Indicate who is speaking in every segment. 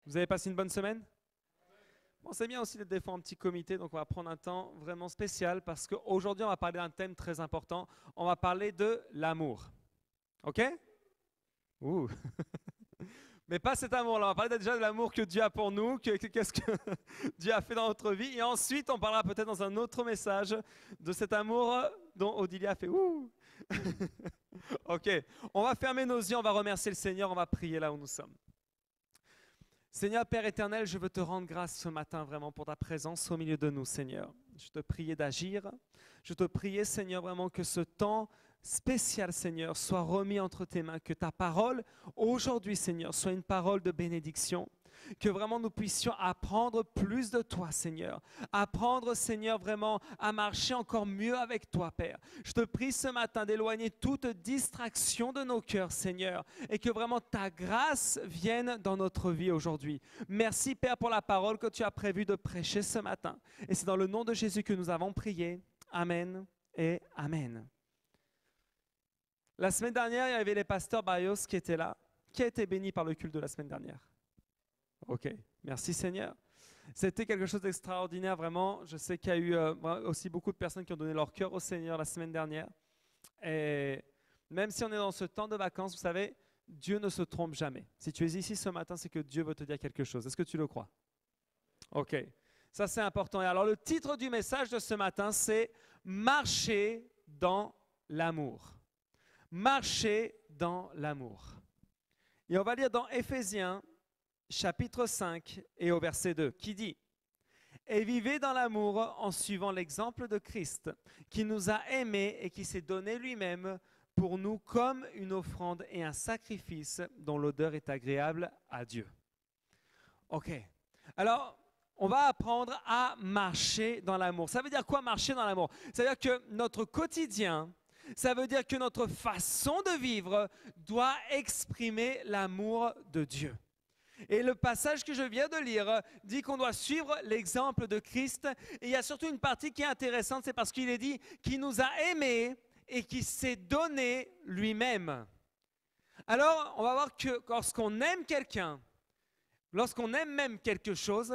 Speaker 1: Vous avez passé une bonne semaine? Bon, c'est bien aussi d'être des fois en petit comité, donc on va prendre un temps vraiment spécial parce qu'aujourd'hui, on va parler d'un thème très important. On va parler de l'amour. OK? Ouh. Mais pas cet amour-là, on va parler déjà de l'amour que Dieu a pour nous, qu'est-ce que Dieu a fait dans notre vie. Et ensuite, on parlera peut-être dans un autre message de cet amour dont Odilia a fait ouh. OK, on va fermer nos yeux, on va remercier le Seigneur, on va prier là où nous sommes. Seigneur Père éternel, je veux te rendre grâce ce matin vraiment pour ta présence au milieu de nous, Seigneur. Je te prie d'agir. Je te prie, Seigneur, vraiment que ce temps spécial, Seigneur, soit remis entre tes mains. Que ta parole, aujourd'hui, Seigneur, soit une parole de bénédiction. Que vraiment nous puissions apprendre plus de toi, Seigneur. Apprendre, Seigneur, vraiment à marcher encore mieux avec toi, Père. Je te prie ce matin d'éloigner toute distraction de nos cœurs, Seigneur, et que vraiment ta grâce vienne dans notre vie aujourd'hui. Merci, Père, pour la parole que tu as prévu de prêcher ce matin. Et c'est dans le nom de Jésus que nous avons prié. Amen et Amen. La semaine dernière, il y avait les pasteurs Barrios qui étaient là. Qui a été béni par le culte de la semaine dernière? Ok, merci Seigneur. C'était quelque chose d'extraordinaire, vraiment. Je sais qu'il y a eu aussi beaucoup de personnes qui ont donné leur cœur au Seigneur la semaine dernière. Et même si on est dans ce temps de vacances, vous savez, Dieu ne se trompe jamais. Si tu es ici ce matin, c'est que Dieu veut te dire quelque chose. Est-ce que tu le crois? Ok, ça c'est important. Et alors le titre du message de ce matin, c'est « Marcher dans l'amour ». Marcher dans l'amour. Et on va lire dans Éphésiens, chapitre 5 et au verset 2, qui dit « Et vivez dans l'amour en suivant l'exemple de Christ, qui nous a aimés et qui s'est donné lui-même pour nous comme une offrande et un sacrifice dont l'odeur est agréable à Dieu. » Ok, alors on va apprendre à marcher dans l'amour. Ça veut dire quoi marcher dans l'amour? Ça veut dire que notre quotidien, ça veut dire que notre façon de vivre doit exprimer l'amour de Dieu. Et le passage que je viens de lire dit qu'on doit suivre l'exemple de Christ. Et il y a surtout une partie qui est intéressante, c'est parce qu'il est dit qu'il nous a aimés et qu'il s'est donné lui-même. Alors, on va voir que lorsqu'on aime quelqu'un, lorsqu'on aime même quelque chose,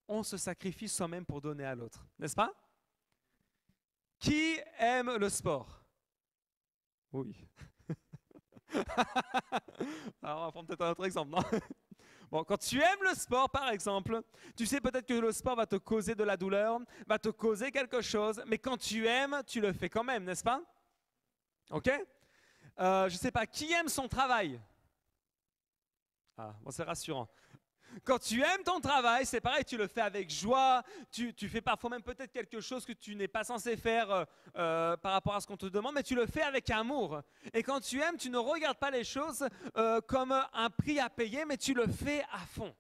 Speaker 1: on se sacrifie soi-même pour donner à l'autre, n'est-ce pas? Qui aime le sport? Oui. Alors, on va prendre peut-être un autre exemple, non? Bon, quand tu aimes le sport, par exemple, tu sais peut-être que le sport va te causer de la douleur, va te causer quelque chose, mais quand tu aimes, tu le fais quand même, n'est-ce pas? Ok? Je ne sais pas, qui aime son travail? Ah, bon, c'est rassurant. Quand tu aimes ton travail, c'est pareil, tu le fais avec joie, tu fais parfois même peut-être quelque chose que tu n'es pas censé faire par rapport à ce qu'on te demande, mais tu le fais avec amour. Et quand tu aimes, tu ne regardes pas les choses comme un prix à payer, mais tu le fais à fond.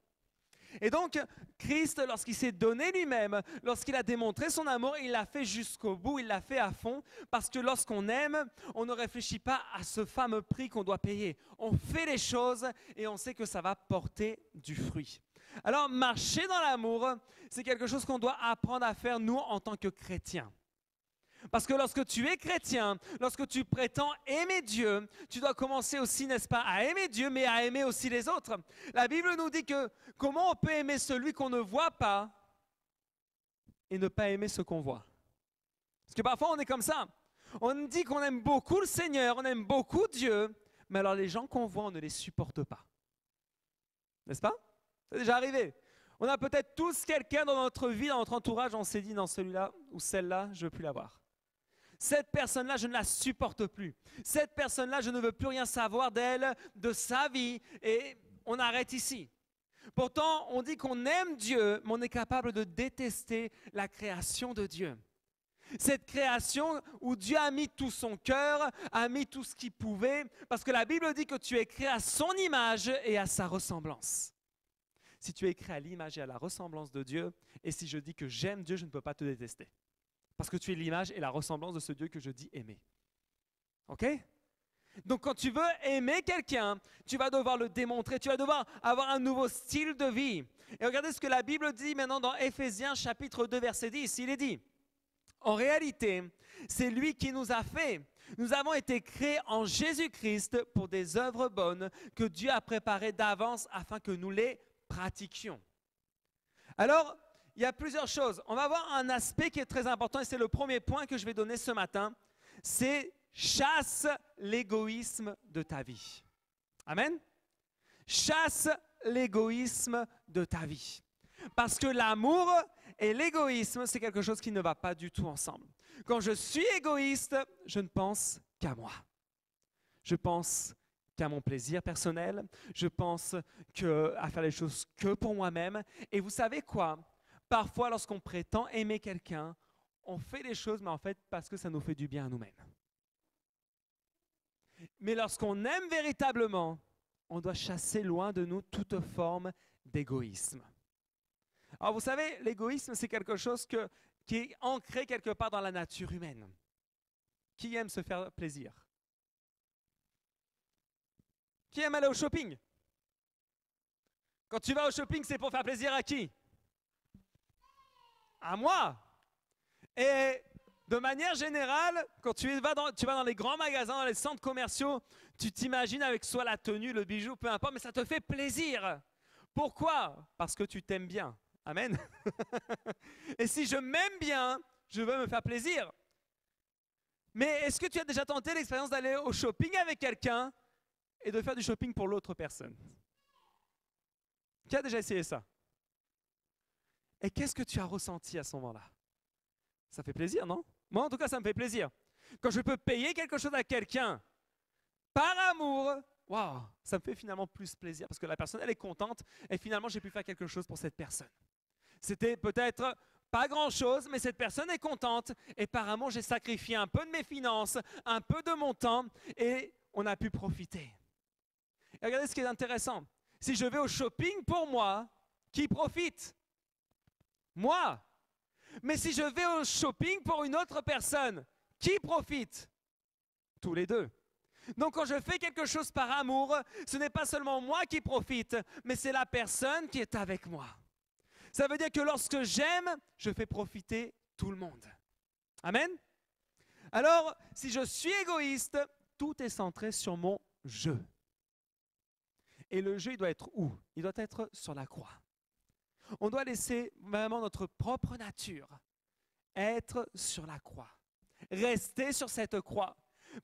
Speaker 1: Et donc, Christ, lorsqu'il s'est donné lui-même, lorsqu'il a démontré son amour, il l'a fait jusqu'au bout, il l'a fait à fond, parce que lorsqu'on aime, on ne réfléchit pas à ce fameux prix qu'on doit payer. On fait les choses et on sait que ça va porter du fruit. Alors, marcher dans l'amour, c'est quelque chose qu'on doit apprendre à faire, nous, en tant que chrétiens. Parce que lorsque tu es chrétien, lorsque tu prétends aimer Dieu, tu dois commencer aussi, n'est-ce pas, à aimer Dieu, mais à aimer aussi les autres. La Bible nous dit que comment on peut aimer celui qu'on ne voit pas et ne pas aimer ce qu'on voit. Parce que parfois on est comme ça. On dit qu'on aime beaucoup le Seigneur, on aime beaucoup Dieu, mais alors les gens qu'on voit, on ne les supporte pas. N'est-ce pas? C'est déjà arrivé. On a peut-être tous quelqu'un dans notre vie, dans notre entourage, on s'est dit dans celui-là ou celle-là, je ne veux plus la voir. Cette personne-là, je ne la supporte plus. Cette personne-là, je ne veux plus rien savoir d'elle, de sa vie, et on arrête ici. Pourtant, on dit qu'on aime Dieu, mais on est capable de détester la création de Dieu. Cette création où Dieu a mis tout son cœur, a mis tout ce qu'il pouvait, parce que la Bible dit que tu es créé à son image et à sa ressemblance. Si tu es créé à l'image et à la ressemblance de Dieu, et si je dis que j'aime Dieu, je ne peux pas te détester. Parce que tu es l'image et la ressemblance de ce Dieu que je dis aimer. Ok? Donc quand tu veux aimer quelqu'un, tu vas devoir le démontrer, tu vas devoir avoir un nouveau style de vie. Et regardez ce que la Bible dit maintenant dans Éphésiens chapitre 2 verset 10. Il est dit, en réalité, c'est lui qui nous a fait. Nous avons été créés en Jésus-Christ pour des œuvres bonnes que Dieu a préparées d'avance afin que nous les pratiquions. Alors, il y a plusieurs choses. On va voir un aspect qui est très important et c'est le premier point que je vais donner ce matin. C'est chasse l'égoïsme de ta vie. Amen. Chasse l'égoïsme de ta vie. Parce que l'amour et l'égoïsme, c'est quelque chose qui ne va pas du tout ensemble. Quand je suis égoïste, je ne pense qu'à moi. Je pense qu'à mon plaisir personnel. Je pense à faire les choses que pour moi-même. Et vous savez quoi? Parfois, lorsqu'on prétend aimer quelqu'un, on fait les choses, mais en fait, parce que ça nous fait du bien à nous-mêmes. Mais lorsqu'on aime véritablement, on doit chasser loin de nous toute forme d'égoïsme. Alors, vous savez, l'égoïsme, c'est quelque chose qui est ancré quelque part dans la nature humaine. Qui aime se faire plaisir? Qui aime aller au shopping? Quand tu vas au shopping, c'est pour faire plaisir à qui? À moi. Et de manière générale, quand tu vas dans les grands magasins, dans les centres commerciaux, tu t'imagines avec soit la tenue, le bijou, peu importe, mais ça te fait plaisir. Pourquoi? Parce que tu t'aimes bien. Amen. Et si je m'aime bien, je veux me faire plaisir. Mais est-ce que tu as déjà tenté l'expérience d'aller au shopping avec quelqu'un et de faire du shopping pour l'autre personne? Qui a déjà essayé ça? Et qu'est-ce que tu as ressenti à ce moment-là? Ça fait plaisir, non? Moi, en tout cas, ça me fait plaisir. Quand je peux payer quelque chose à quelqu'un par amour, waouh, ça me fait finalement plus plaisir parce que la personne, elle est contente et finalement, j'ai pu faire quelque chose pour cette personne. C'était peut-être pas grand-chose, mais cette personne est contente et par amour, j'ai sacrifié un peu de mes finances, un peu de mon temps et on a pu profiter. Et regardez ce qui est intéressant. Si je vais au shopping pour moi, qui profite? Moi. Mais si je vais au shopping pour une autre personne, qui profite? Tous les deux. Donc quand je fais quelque chose par amour, ce n'est pas seulement moi qui profite, mais c'est la personne qui est avec moi. Ça veut dire que lorsque j'aime, je fais profiter tout le monde. Amen? Alors, si je suis égoïste, tout est centré sur mon je. Et le je, il doit être où? Il doit être sur la croix. On doit laisser vraiment notre propre nature être sur la croix. Rester sur cette croix.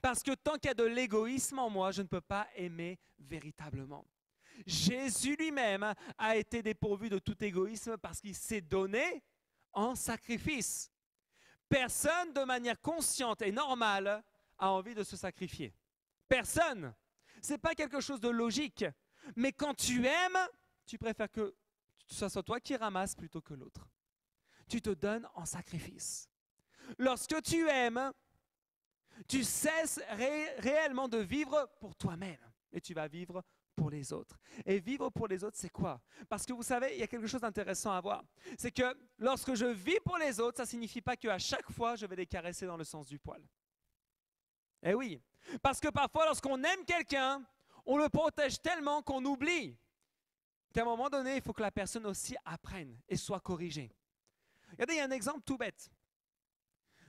Speaker 1: Parce que tant qu'il y a de l'égoïsme en moi, je ne peux pas aimer véritablement. Jésus lui-même a été dépourvu de tout égoïsme parce qu'il s'est donné en sacrifice. Personne de manière consciente et normale a envie de se sacrifier. Personne. Ce n'est pas quelque chose de logique. Mais quand tu aimes, tu préfères que ce soit toi qui ramasses plutôt que l'autre. Tu te donnes en sacrifice. Lorsque tu aimes, tu cesses réellement de vivre pour toi-même et tu vas vivre pour les autres. Et vivre pour les autres, c'est quoi? Parce que vous savez, il y a quelque chose d'intéressant à voir. C'est que lorsque je vis pour les autres, ça ne signifie pas qu'à chaque fois, je vais les caresser dans le sens du poil. Eh oui, parce que parfois, lorsqu'on aime quelqu'un, on le protège tellement qu'on oublie qu'à un moment donné, il faut que la personne aussi apprenne et soit corrigée. Regardez, il y a un exemple tout bête.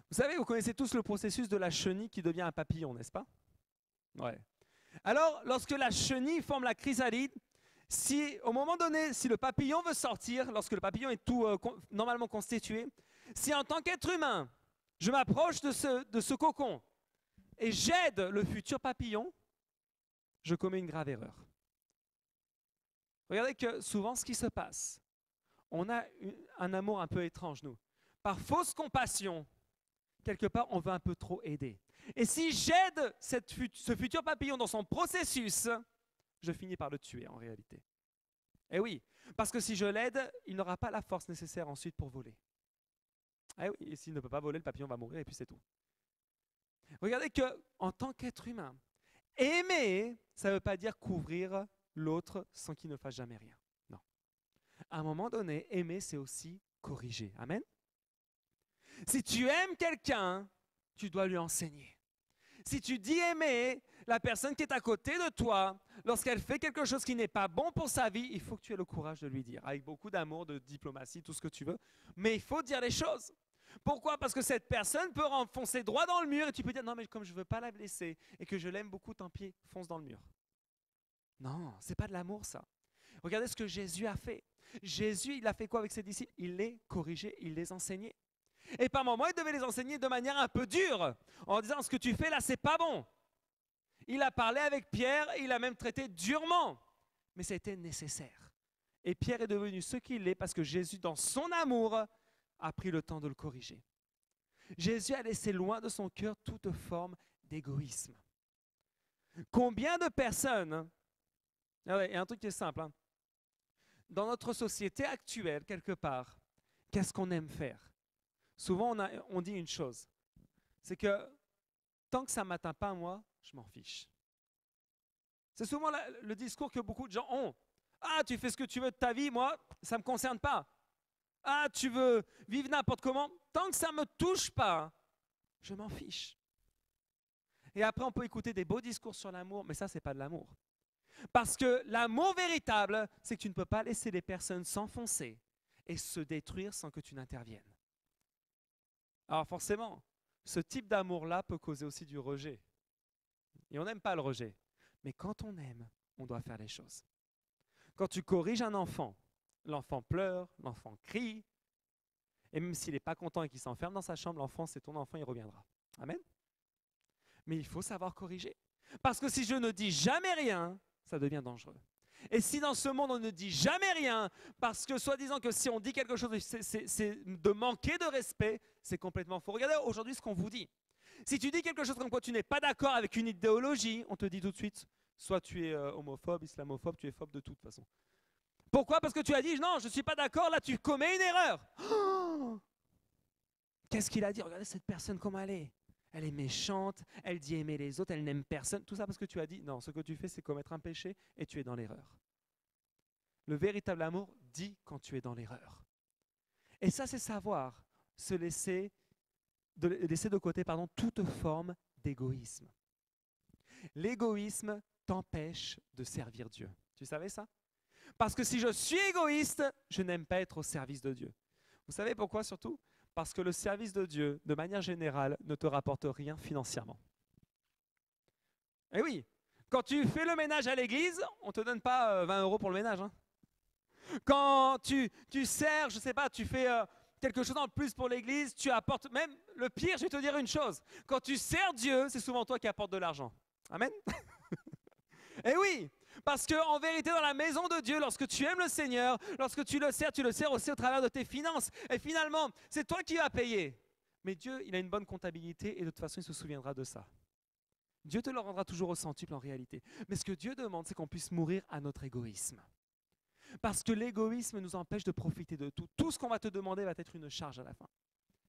Speaker 1: Vous savez, vous connaissez tous le processus de la chenille qui devient un papillon, n'est-ce pas? Ouais. Alors, lorsque la chenille forme la chrysalide, si au moment donné, si le papillon veut sortir, lorsque le papillon est tout normalement constitué, si en tant qu'être humain, je m'approche de ce cocon et j'aide le futur papillon, je commets une grave erreur. Regardez que souvent, ce qui se passe, on a un amour un peu étrange, nous. Par fausse compassion, quelque part, on veut un peu trop aider. Et si j'aide ce futur papillon dans son processus, je finis par le tuer en réalité. Eh oui, parce que si je l'aide, il n'aura pas la force nécessaire ensuite pour voler. Eh oui, et s'il ne peut pas voler, le papillon va mourir et puis c'est tout. Regardez qu'en tant qu'être humain, aimer, ça ne veut pas dire couvrir l'autre sans qu'il ne fasse jamais rien. Non. À un moment donné, aimer, c'est aussi corriger. Amen. Si tu aimes quelqu'un, tu dois lui enseigner. Si tu dis aimer, la personne qui est à côté de toi, lorsqu'elle fait quelque chose qui n'est pas bon pour sa vie, il faut que tu aies le courage de lui dire, avec beaucoup d'amour, de diplomatie, tout ce que tu veux, mais il faut dire les choses. Pourquoi? Parce que cette personne peut enfoncer droit dans le mur et tu peux dire, non mais comme je ne veux pas la blesser et que je l'aime beaucoup, tant pis, fonce dans le mur. Non, ce n'est pas de l'amour ça. Regardez ce que Jésus a fait. Jésus, il a fait quoi avec ses disciples? Il les corrigeait, il les enseignait. Et par moments, il devait les enseigner de manière un peu dure, en disant ce que tu fais là, c'est pas bon. Il a parlé avec Pierre, il a même traité durement, mais c'était nécessaire. Et Pierre est devenu ce qu'il est parce que Jésus, dans son amour, a pris le temps de le corriger. Jésus a laissé loin de son cœur toute forme d'égoïsme. Combien de personnes, il y a un truc qui est simple, hein, dans notre société actuelle, quelque part, qu'est-ce qu'on aime faire? Souvent, on dit une chose, c'est que tant que ça ne m'atteint pas moi, je m'en fiche. C'est souvent le discours que beaucoup de gens ont. Ah, tu fais ce que tu veux de ta vie, moi, ça ne me concerne pas. Ah, tu veux vivre n'importe comment, tant que ça ne me touche pas, je m'en fiche. Et après, on peut écouter des beaux discours sur l'amour, mais ça, ce n'est pas de l'amour. Parce que l'amour véritable, c'est que tu ne peux pas laisser les personnes s'enfoncer et se détruire sans que tu n'interviennes. Alors forcément, ce type d'amour-là peut causer aussi du rejet. Et on n'aime pas le rejet. Mais quand on aime, on doit faire les choses. Quand tu corriges un enfant, l'enfant pleure, l'enfant crie, et même s'il n'est pas content et qu'il s'enferme dans sa chambre, l'enfant, c'est ton enfant, il reviendra. Amen. Mais il faut savoir corriger. Parce que si je ne dis jamais rien, ça devient dangereux. Et si dans ce monde, on ne dit jamais rien, parce que soi-disant que si on dit quelque chose, c'est de manquer de respect, c'est complètement faux. Regardez aujourd'hui ce qu'on vous dit. Si tu dis quelque chose comme quoi tu n'es pas d'accord avec une idéologie, on te dit tout de suite, soit tu es homophobe, islamophobe, tu es phobe de toute façon. Pourquoi? Parce que tu as dit, non, je ne suis pas d'accord, là tu commets une erreur. Oh, qu'est-ce qu'il a dit? Regardez cette personne, comment elle est. Elle est méchante, elle dit aimer les autres, elle n'aime personne. Tout ça parce que tu as dit, non, ce que tu fais, c'est commettre un péché et tu es dans l'erreur. Le véritable amour dit quand tu es dans l'erreur. Et ça, c'est savoir se laisser de côté toute forme d'égoïsme. L'égoïsme t'empêche de servir Dieu. Tu savais ça? Parce que si je suis égoïste, je n'aime pas être au service de Dieu. Vous savez pourquoi surtout? Parce que le service de Dieu, de manière générale, ne te rapporte rien financièrement. Eh oui, quand tu fais le ménage à l'église, on ne te donne pas 20 € pour le ménage. Hein. Quand tu sers, je ne sais pas, tu fais quelque chose en plus pour l'église, tu apportes, même le pire, je vais te dire une chose, quand tu sers Dieu, c'est souvent toi qui apportes de l'argent. Amen. Eh oui, parce qu'en vérité, dans la maison de Dieu, lorsque tu aimes le Seigneur, lorsque tu le sers aussi au travers de tes finances. Et finalement, c'est toi qui vas payer. Mais Dieu, il a une bonne comptabilité et de toute façon, il se souviendra de ça. Dieu te le rendra toujours au centuple en réalité. Mais ce que Dieu demande, c'est qu'on puisse mourir à notre égoïsme. Parce que l'égoïsme nous empêche de profiter de tout. Tout ce qu'on va te demander va être une charge à la fin.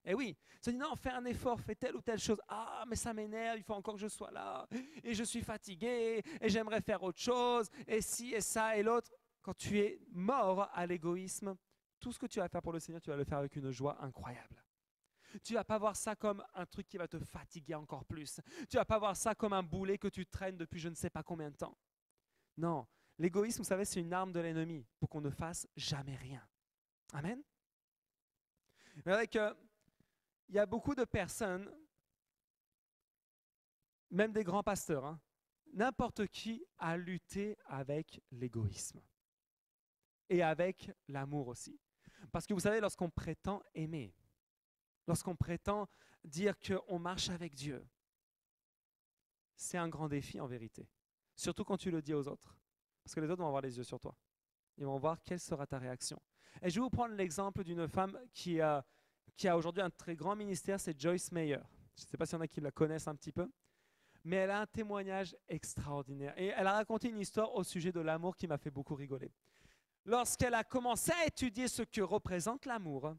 Speaker 1: Et oui, tu dis non, fais un effort, fais telle ou telle chose. Ah, mais ça m'énerve, il faut encore que je sois là. Et je suis fatigué, et j'aimerais faire autre chose, et ci, et ça, et l'autre. Quand tu es mort à l'égoïsme, tout ce que tu vas faire pour le Seigneur, tu vas le faire avec une joie incroyable. Tu ne vas pas voir ça comme un truc qui va te fatiguer encore plus. Tu ne vas pas voir ça comme un boulet que tu traînes depuis je ne sais pas combien de temps. Non, l'égoïsme, vous savez, c'est une arme de l'ennemi pour qu'on ne fasse jamais rien. Amen. Avec il y a beaucoup de personnes, même des grands pasteurs, hein, n'importe qui a lutté avec l'égoïsme et avec l'amour aussi. Parce que vous savez, lorsqu'on prétend aimer, lorsqu'on prétend dire qu'on marche avec Dieu, c'est un grand défi en vérité. Surtout quand tu le dis aux autres. Parce que les autres vont avoir les yeux sur toi. Ils vont voir quelle sera ta réaction. Et je vais vous prendre l'exemple d'une femme qui a aujourd'hui un très grand ministère, c'est Joyce Meyer. Je ne sais pas s'il y en a qui la connaissent un petit peu, mais elle a un témoignage extraordinaire. Et elle a raconté une histoire au sujet de l'amour qui m'a fait beaucoup rigoler. Lorsqu'elle a commencé à étudier ce que représente l'amour,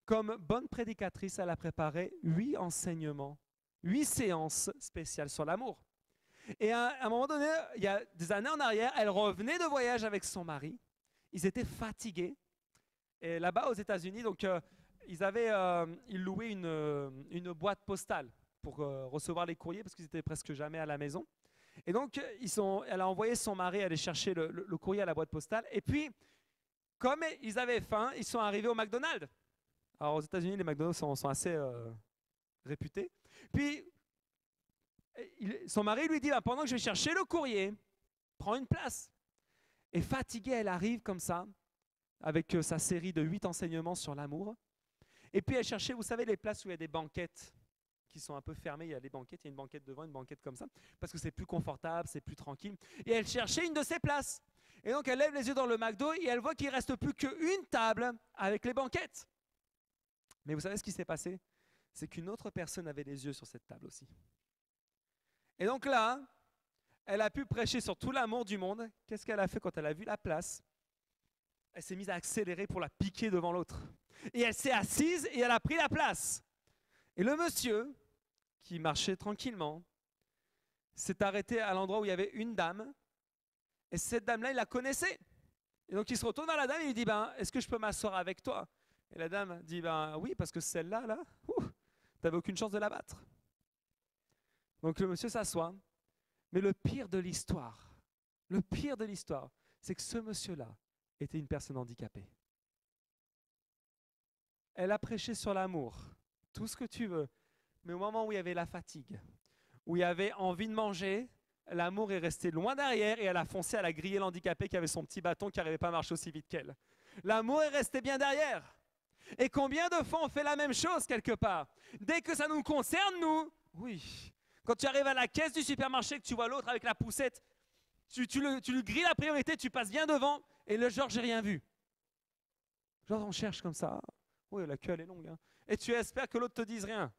Speaker 1: comme bonne prédicatrice, elle a préparé 8 enseignements, 8 séances spéciales sur l'amour. Et à un moment donné, il y a des années en arrière, elle revenait de voyage avec son mari. Ils étaient fatigués. Et là-bas aux États-Unis, donc ils louaient une boîte postale pour recevoir les courriers parce qu'ils étaient presque jamais à la maison. Et donc elle a envoyé son mari aller chercher le courrier à la boîte postale. Et puis, comme ils avaient faim, ils sont arrivés au McDonald's. Alors aux États-Unis, les McDonald's sont assez réputés. Puis son mari lui dit, pendant que je vais chercher le courrier, prends une place. Et fatiguée, elle arrive comme ça, avec sa série de 8 enseignements sur l'amour. Et puis elle cherchait, vous savez, les places où il y a des banquettes qui sont un peu fermées. Il y a des banquettes, il y a une banquette devant, une banquette comme ça, parce que c'est plus confortable, c'est plus tranquille. Et elle cherchait une de ces places. Et donc elle lève les yeux dans le McDo et elle voit qu'il ne reste plus qu'une table avec les banquettes. Mais vous savez ce qui s'est passé? C'est qu'une autre personne avait les yeux sur cette table aussi. Et donc là, elle a pu prêcher sur tout l'amour du monde. Qu'est-ce qu'elle a fait quand elle a vu la place? Elle s'est mise à accélérer pour la piquer devant l'autre. Et elle s'est assise et elle a pris la place. Et le monsieur, qui marchait tranquillement, s'est arrêté à l'endroit où il y avait une dame. Et cette dame-là, il la connaissait. Et donc il se retourne vers la dame et il dit, est-ce que je peux m'asseoir avec toi? Et la dame dit, oui, parce que celle-là, tu n'avais aucune chance de la battre. Donc le monsieur s'assoit. Mais le pire de l'histoire, c'est que ce monsieur-là était une personne handicapée. Elle a prêché sur l'amour, tout ce que tu veux, mais au moment où il y avait la fatigue, où il y avait envie de manger, l'amour est resté loin derrière et elle a foncé, elle a grillé l'handicapé qui avait son petit bâton qui n'arrivait pas à marcher aussi vite qu'elle. L'amour est resté bien derrière. Et combien de fois on fait la même chose quelque part? Dès que ça nous concerne, nous, oui. Quand tu arrives à la caisse du supermarché, que tu vois l'autre avec la poussette, tu lui grilles la priorité, tu passes bien devant, et le genre, j'ai rien vu. Genre, on cherche comme ça. Oui, la queue, elle est longue. Hein. Et tu espères que l'autre te dise rien.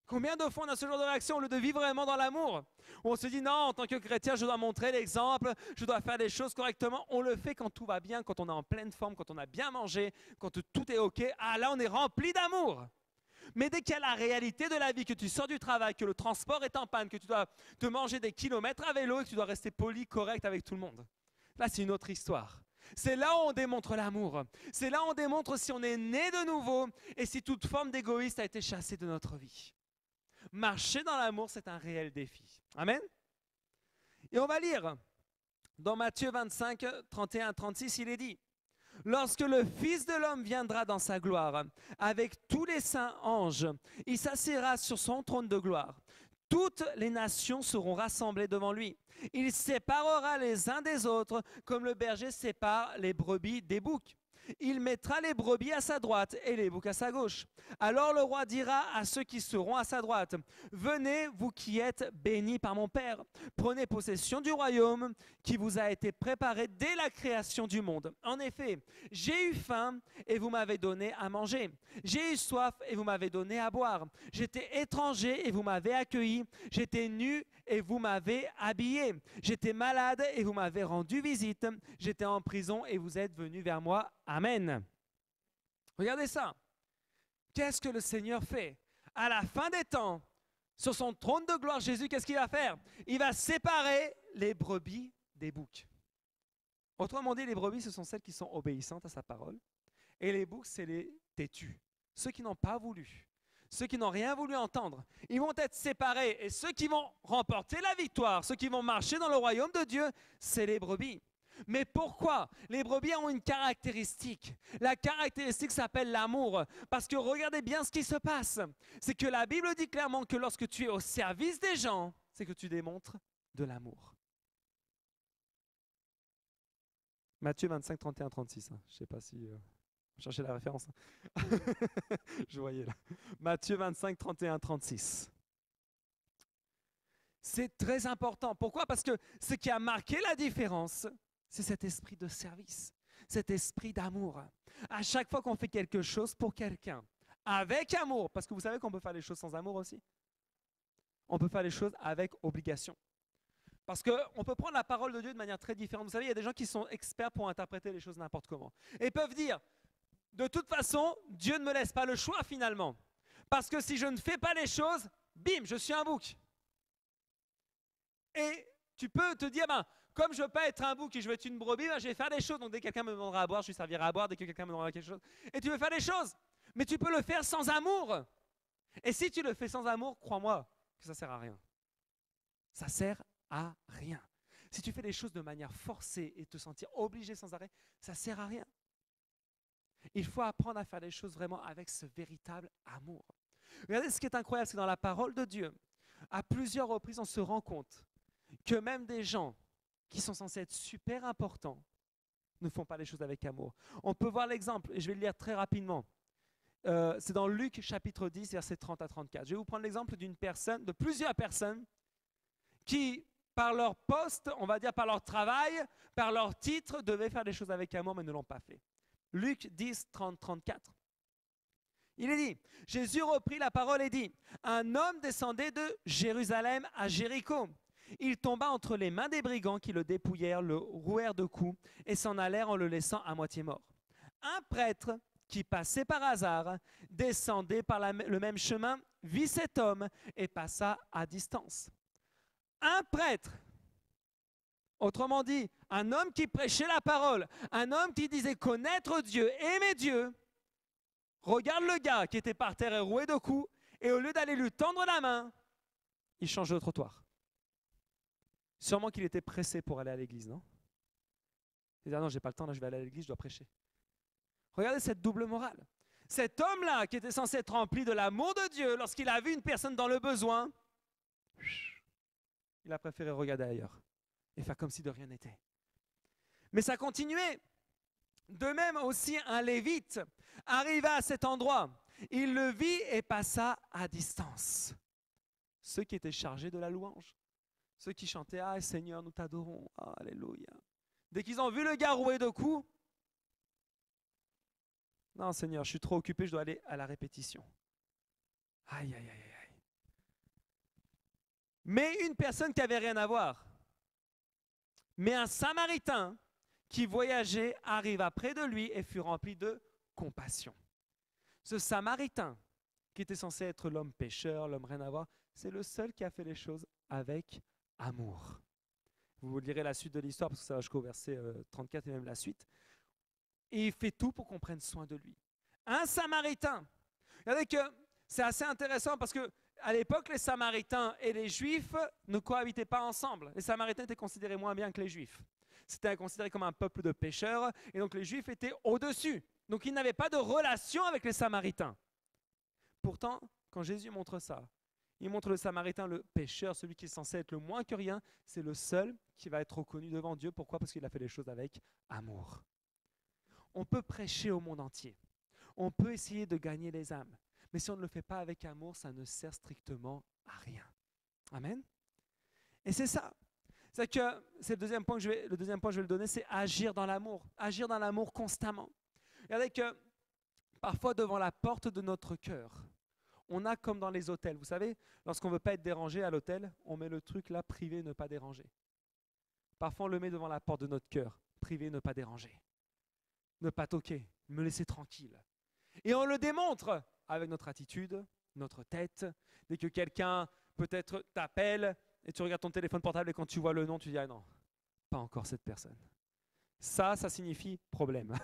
Speaker 1: Combien de fois on a ce genre de réaction au lieu de vivre vraiment dans l'amour? Où on se dit, non, en tant que chrétien, je dois montrer l'exemple, je dois faire les choses correctement. On le fait quand tout va bien, quand on est en pleine forme, quand on a bien mangé, quand tout est OK. Ah, là, on est rempli d'amour. Mais dès qu'il y a la réalité de la vie, que tu sors du travail, que le transport est en panne, que tu dois te manger des kilomètres à vélo et que tu dois rester poli, correct avec tout le monde. Là, c'est une autre histoire. C'est là où on démontre l'amour. C'est là où on démontre si on est né de nouveau et si toute forme d'égoïsme a été chassée de notre vie. Marcher dans l'amour, c'est un réel défi. Amen. Et on va lire dans Matthieu 25, 31, 36, il est dit: lorsque le Fils de l'homme viendra dans sa gloire, avec tous les saints anges, il s'assiera sur son trône de gloire. Toutes les nations seront rassemblées devant lui. Il séparera les uns des autres, comme le berger sépare les brebis des boucs. Il mettra les brebis à sa droite et les boucs à sa gauche. Alors le roi dira à ceux qui seront à sa droite: venez, vous qui êtes bénis par mon Père, prenez possession du royaume qui vous a été préparé dès la création du monde. En effet, j'ai eu faim et vous m'avez donné à manger. J'ai eu soif et vous m'avez donné à boire. J'étais étranger et vous m'avez accueilli. J'étais nu et vous m'avez habillé. J'étais malade et vous m'avez rendu visite. J'étais en prison et vous êtes venus vers moi. Amen. Regardez ça. Qu'est-ce que le Seigneur fait? À la fin des temps, sur son trône de gloire, Jésus, qu'est-ce qu'il va faire? Il va séparer les brebis des boucs. Autrement dit, les brebis, ce sont celles qui sont obéissantes à sa parole. Et les boucs, c'est les têtus. Ceux qui n'ont pas voulu. Ceux qui n'ont rien voulu entendre. Ils vont être séparés. Et ceux qui vont remporter la victoire, ceux qui vont marcher dans le royaume de Dieu, c'est les brebis. Mais pourquoi? Les brebis ont une caractéristique. La caractéristique s'appelle l'amour. Parce que regardez bien ce qui se passe. C'est que la Bible dit clairement que lorsque tu es au service des gens, c'est que tu démontres de l'amour. Matthieu 25, 31, 36. Je ne sais pas si... cherchez la référence. Je voyais là. Matthieu 25, 31, 36. C'est très important. Pourquoi? Parce que ce qui a marqué la différence, c'est cet esprit de service, cet esprit d'amour. À chaque fois qu'on fait quelque chose pour quelqu'un, avec amour, parce que vous savez qu'on peut faire les choses sans amour aussi. On peut faire les choses avec obligation. Parce qu'on peut prendre la parole de Dieu de manière très différente. Vous savez, il y a des gens qui sont experts pour interpréter les choses n'importe comment. Et peuvent dire, de toute façon, Dieu ne me laisse pas le choix finalement. Parce que si je ne fais pas les choses, bim, je suis un bouc. Et tu peux te dire, comme je ne veux pas être un bouc et je veux être une brebis, je vais faire des choses. Donc dès que quelqu'un me demandera à boire, je lui servirai à boire. Dès que quelqu'un me demandera quelque chose. Et tu veux faire des choses. Mais tu peux le faire sans amour. Et si tu le fais sans amour, crois-moi que ça ne sert à rien. Ça ne sert à rien. Si tu fais des choses de manière forcée et te sentir obligé sans arrêt, ça ne sert à rien. Il faut apprendre à faire des choses vraiment avec ce véritable amour. Regardez ce qui est incroyable, c'est que dans la parole de Dieu, à plusieurs reprises, on se rend compte que même des gens qui sont censés être super importants, ne font pas les choses avec amour. On peut voir l'exemple, et je vais le lire très rapidement. C'est dans Luc chapitre 10, versets 30 à 34. Je vais vous prendre l'exemple d'une personne, de plusieurs personnes qui, par leur poste, on va dire par leur travail, par leur titre, devaient faire des choses avec amour, mais ne l'ont pas fait. Luc 10, 30, 34. Il est dit, Jésus reprit la parole et dit, un homme descendait de Jérusalem à Jéricho. Il tomba entre les mains des brigands qui le dépouillèrent, le rouèrent de coups et s'en allèrent en le laissant à moitié mort. Un prêtre qui passait par hasard, descendait par le même chemin, vit cet homme et passa à distance. Un prêtre, autrement dit, un homme qui prêchait la parole, un homme qui disait connaître Dieu, aimer Dieu, regarde le gars qui était par terre et roué de coups, et au lieu d'aller lui tendre la main, il change de trottoir. Sûrement qu'il était pressé pour aller à l'église, non? Il dit, ah non, j'ai pas le temps, là je vais aller à l'église, je dois prêcher. Regardez cette double morale. Cet homme-là, qui était censé être rempli de l'amour de Dieu, lorsqu'il a vu une personne dans le besoin, il a préféré regarder ailleurs et faire comme si de rien n'était. Mais ça continuait. De même aussi, un Lévite arriva à cet endroit. Il le vit et passa à distance. Ceux qui étaient chargés de la louange. Ceux qui chantaient « Ah Seigneur, nous t'adorons. Ah, alléluia ». Dès qu'ils ont vu le gars roué de coups, « Non Seigneur, je suis trop occupé, je dois aller à la répétition. » Aïe, aïe, aïe, aïe. Mais une personne qui n'avait rien à voir, mais un Samaritain qui voyageait arriva près de lui et fut rempli de compassion. Ce Samaritain, qui était censé être l'homme pécheur, l'homme rien à voir, c'est le seul qui a fait les choses avec amour. Vous lirez la suite de l'histoire parce que ça va jusqu'au verset 34 et même la suite. Et il fait tout pour qu'on prenne soin de lui. Un Samaritain. Regardez que c'est assez intéressant parce que à l'époque, les Samaritains et les Juifs ne cohabitaient pas ensemble. Les Samaritains étaient considérés moins bien que les Juifs. C'était considéré comme un peuple de pécheurs et donc les Juifs étaient au-dessus. Donc ils n'avaient pas de relation avec les Samaritains. Pourtant, quand Jésus montre ça, il montre le Samaritain, le pécheur, celui qui est censé être le moins que rien, c'est le seul qui va être reconnu devant Dieu. Pourquoi? Parce qu'il a fait les choses avec amour. On peut prêcher au monde entier. On peut essayer de gagner les âmes. Mais si on ne le fait pas avec amour, ça ne sert strictement à rien. Amen. Et c'est ça. C'est le deuxième point que je vais le donner, c'est agir dans l'amour. Agir dans l'amour constamment. Regardez que parfois devant la porte de notre cœur, on a comme dans les hôtels. Vous savez, lorsqu'on ne veut pas être dérangé à l'hôtel, on met le truc là, privé, ne pas déranger. Parfois on le met devant la porte de notre cœur, privé, ne pas déranger. Ne pas toquer, me laisser tranquille. Et on le démontre avec notre attitude, notre tête. Dès que quelqu'un peut-être t'appelle et tu regardes ton téléphone portable et quand tu vois le nom, tu dis « Ah non, pas encore cette personne ». Ça signifie problème.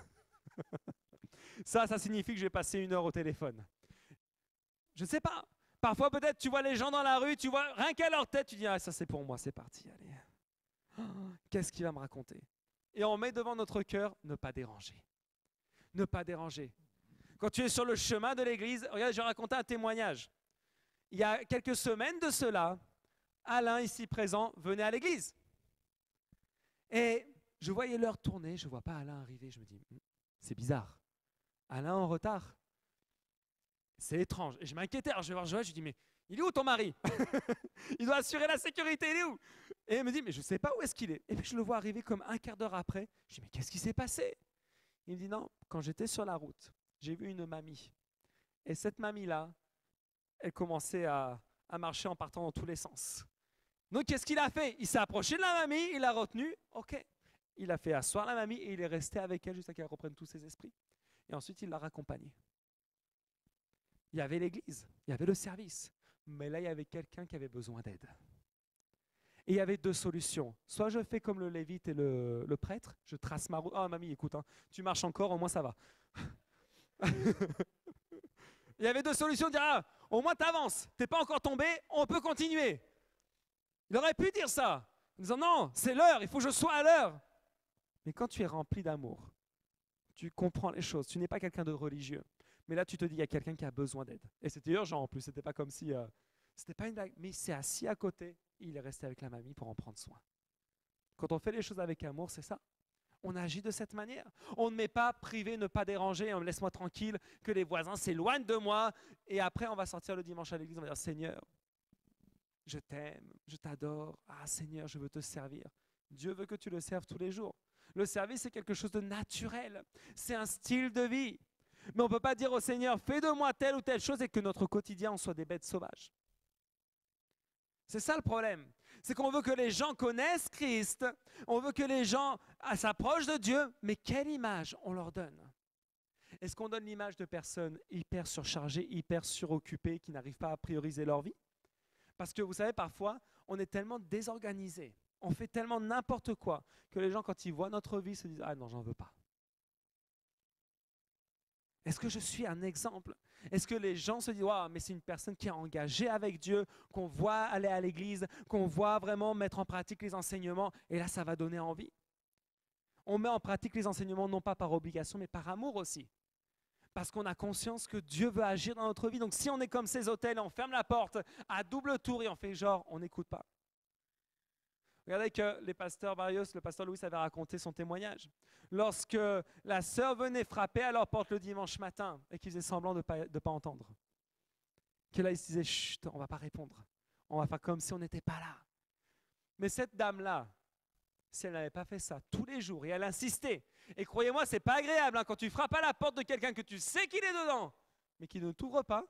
Speaker 1: Ça signifie que je vais passer 1 heure au téléphone. Je ne sais pas. Parfois peut-être tu vois les gens dans la rue, tu vois rien qu'à leur tête, tu dis « Ah ça c'est pour moi, c'est parti, allez. Oh, qu'est-ce qu'il va me raconter ?» Et on met devant notre cœur « Ne pas déranger ». Ne pas déranger. Quand tu es sur le chemin de l'église, regarde, je vais raconter un témoignage. Il y a quelques semaines de cela, Alain, ici présent, venait à l'église. Et je voyais l'heure tourner, je ne vois pas Alain arriver. Je me dis, c'est bizarre. Alain en retard. C'est étrange. Et je m'inquiétais. Alors je vais voir Joël, je lui dis, mais il est où ton mari? Il doit assurer la sécurité, il est où? Et il me dit, mais je ne sais pas où est-ce qu'il est. Et puis je le vois arriver comme un quart d'heure après. Je dis, mais qu'est-ce qui s'est passé? Il me dit, non, quand j'étais sur la route, j'ai vu une mamie. Et cette mamie-là, elle commençait à marcher en partant dans tous les sens. Donc, qu'est-ce qu'il a fait? Il s'est approché de la mamie, il l'a retenue. OK. Il a fait asseoir la mamie et il est resté avec elle jusqu'à qu'elle reprenne tous ses esprits. Et ensuite, il l'a raccompagnée. Il y avait l'église, il y avait le service. Mais là, il y avait quelqu'un qui avait besoin d'aide. Et il y avait 2 solutions. Soit je fais comme le lévite et le prêtre, je trace ma route. Oh mamie, écoute, hein, tu marches encore, au moins ça va. Il y avait 2 solutions, dire ah, au moins tu avances, tu n'es pas encore tombé, on peut continuer. Il aurait pu dire ça, en disant non, c'est l'heure, il faut que je sois à l'heure. Mais quand tu es rempli d'amour, tu comprends les choses, tu n'es pas quelqu'un de religieux. Mais là, tu te dis, il y a quelqu'un qui a besoin d'aide. Et c'était urgent en plus, c'était pas comme si... c'était pas une blague, mais il s'est assis à côté, et il est resté avec la mamie pour en prendre soin. Quand on fait les choses avec amour, c'est ça. On agit de cette manière. On ne met pas privé, ne pas déranger, laisse-moi tranquille, que les voisins s'éloignent de moi. Et après, on va sortir le dimanche à l'église, on va dire, Seigneur, je t'aime, je t'adore. Ah Seigneur, je veux te servir. Dieu veut que tu le serves tous les jours. Le service, c'est quelque chose de naturel. C'est un style de vie. Mais on ne peut pas dire au Seigneur, fais de moi telle ou telle chose et que notre quotidien, on soit des bêtes sauvages. C'est ça le problème. C'est qu'on veut que les gens connaissent Christ, on veut que les gens s'approchent de Dieu, mais quelle image on leur donne? Est-ce qu'on donne l'image de personnes hyper surchargées, hyper suroccupées, qui n'arrivent pas à prioriser leur vie? Parce que vous savez, parfois, on est tellement désorganisé, on fait tellement n'importe quoi, que les gens, quand ils voient notre vie, se disent « Ah non, j'en veux pas ». Est-ce que je suis un exemple? Est-ce que les gens se disent wow, mais c'est une personne qui est engagée avec Dieu, qu'on voit aller à l'église, qu'on voit vraiment mettre en pratique les enseignements, et là, ça va donner envie. On met en pratique les enseignements non pas par obligation, mais par amour aussi. Parce qu'on a conscience que Dieu veut agir dans notre vie. Donc si on est comme ces hôtels, on ferme la porte à double tour et on fait genre, on n'écoute pas. Regardez que le pasteur Louis avait raconté son témoignage. Lorsque la sœur venait frapper à leur porte le dimanche matin et qu'ils faisaient semblant de ne pas entendre. Que là, ils se disaient, chut, on ne va pas répondre. On va faire comme si on n'était pas là. Mais cette dame-là, si elle n'avait pas fait ça tous les jours et elle insistait, et croyez-moi, ce n'est pas agréable quand tu frappes à la porte de quelqu'un que tu sais qu'il est dedans, mais qui ne t'ouvre pas,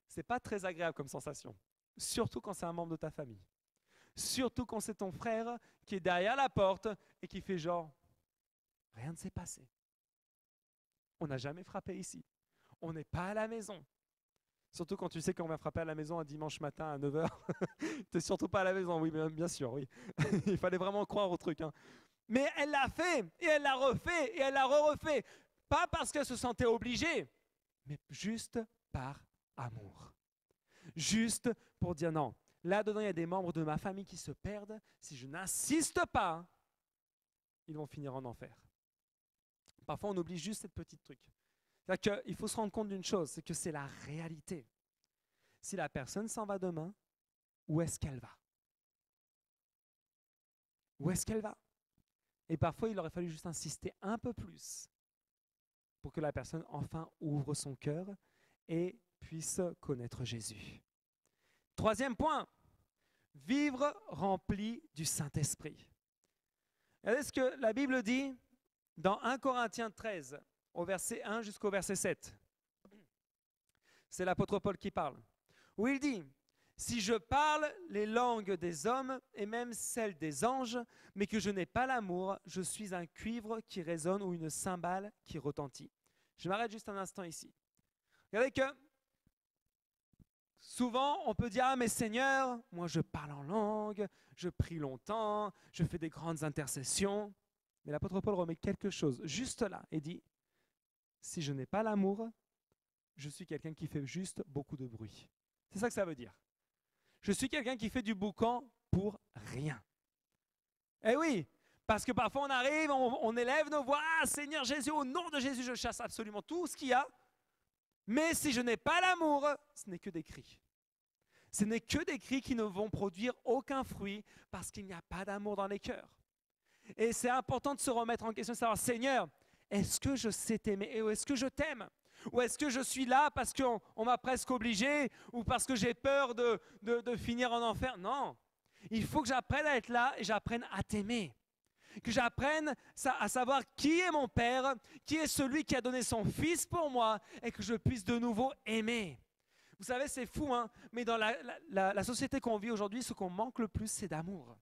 Speaker 1: ce n'est pas très agréable comme sensation. Surtout quand c'est un membre de ta famille. Surtout quand c'est ton frère qui est derrière la porte et qui fait genre, rien ne s'est passé. On n'a jamais frappé ici. On n'est pas à la maison. Surtout quand tu sais qu'on va frapper à la maison un dimanche matin à 9h. Tu n'es surtout pas à la maison, oui, bien sûr, oui. Il fallait vraiment croire au truc. Hein. Mais elle l'a fait, et elle l'a refait, et elle l'a refait. Pas parce qu'elle se sentait obligée, mais juste par amour. Juste pour dire non. Là-dedans, il y a des membres de ma famille qui se perdent. Si je n'insiste pas, ils vont finir en enfer. Parfois, on oublie juste cette petite truc. C'est-à-dire qu'il faut se rendre compte d'une chose, c'est que c'est la réalité. Si la personne s'en va demain, où est-ce qu'elle va? Où est-ce qu'elle va? Et parfois, il aurait fallu juste insister un peu plus pour que la personne enfin ouvre son cœur et puisse connaître Jésus. Troisième point, vivre rempli du Saint-Esprit. Regardez ce que la Bible dit dans 1 Corinthiens 13, au verset 1 jusqu'au verset 7. C'est l'apôtre Paul qui parle. Où il dit « Si je parle les langues des hommes et même celles des anges, mais que je n'ai pas l'amour, je suis un cuivre qui résonne ou une cymbale qui retentit. » Je m'arrête juste un instant ici. Regardez que souvent, on peut dire « Ah, mais Seigneur, moi je parle en langue, je prie longtemps, je fais des grandes intercessions. » Mais l'apôtre Paul remet quelque chose juste là et dit « Si je n'ai pas l'amour, je suis quelqu'un qui fait juste beaucoup de bruit. » C'est ça que ça veut dire. Je suis quelqu'un qui fait du boucan pour rien. Eh oui, parce que parfois on arrive, on élève nos voix, « Ah, Seigneur Jésus, au nom de Jésus, je chasse absolument tout ce qu'il y a. » Mais si je n'ai pas l'amour, ce n'est que des cris. Ce n'est que des cris qui ne vont produire aucun fruit parce qu'il n'y a pas d'amour dans les cœurs. Et c'est important de se remettre en question, de savoir, Seigneur, est-ce que je sais t'aimer et est-ce que je t'aime? Ou est-ce que je suis là parce qu'on m'a presque obligé ou parce que j'ai peur de finir en enfer? Non, il faut que j'apprenne à être là et j'apprenne à t'aimer. Que j'apprenne à savoir qui est mon Père, qui est celui qui a donné son Fils pour moi et que je puisse de nouveau aimer. Vous savez, c'est fou, hein? Mais dans la société qu'on vit aujourd'hui, ce qu'on manque le plus, c'est d'amour.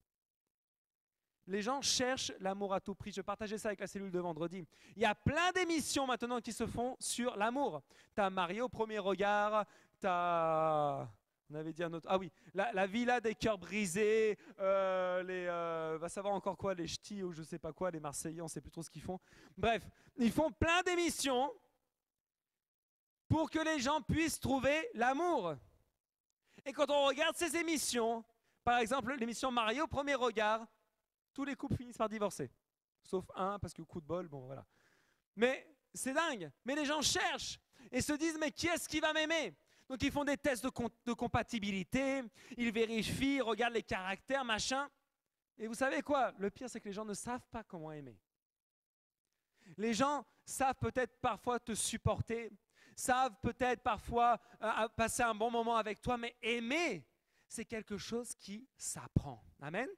Speaker 1: Les gens cherchent l'amour à tout prix. Je partageais ça avec la cellule de vendredi. Il y a plein d'émissions maintenant qui se font sur l'amour. Tu as Marié au premier regard, tu as... On avait dit un autre... Ah oui, la villa des cœurs brisés, va savoir encore quoi, les ch'tis ou je ne sais pas quoi, les Marseillais, on ne sait plus trop ce qu'ils font. Bref, ils font plein d'émissions pour que les gens puissent trouver l'amour. Et quand on regarde ces émissions, par exemple l'émission Marié au premier regard, tous les couples finissent par divorcer. Sauf un, parce que coup de bol, bon voilà. Mais c'est dingue. Mais les gens cherchent et se disent, mais qui est-ce qui va m'aimer? Donc ils font des tests de compatibilité, ils vérifient, regardent les caractères, machin. Et vous savez quoi? Le pire, c'est que les gens ne savent pas comment aimer. Les gens savent peut-être parfois te supporter, savent peut-être parfois passer un bon moment avec toi, mais aimer, c'est quelque chose qui s'apprend. Amen.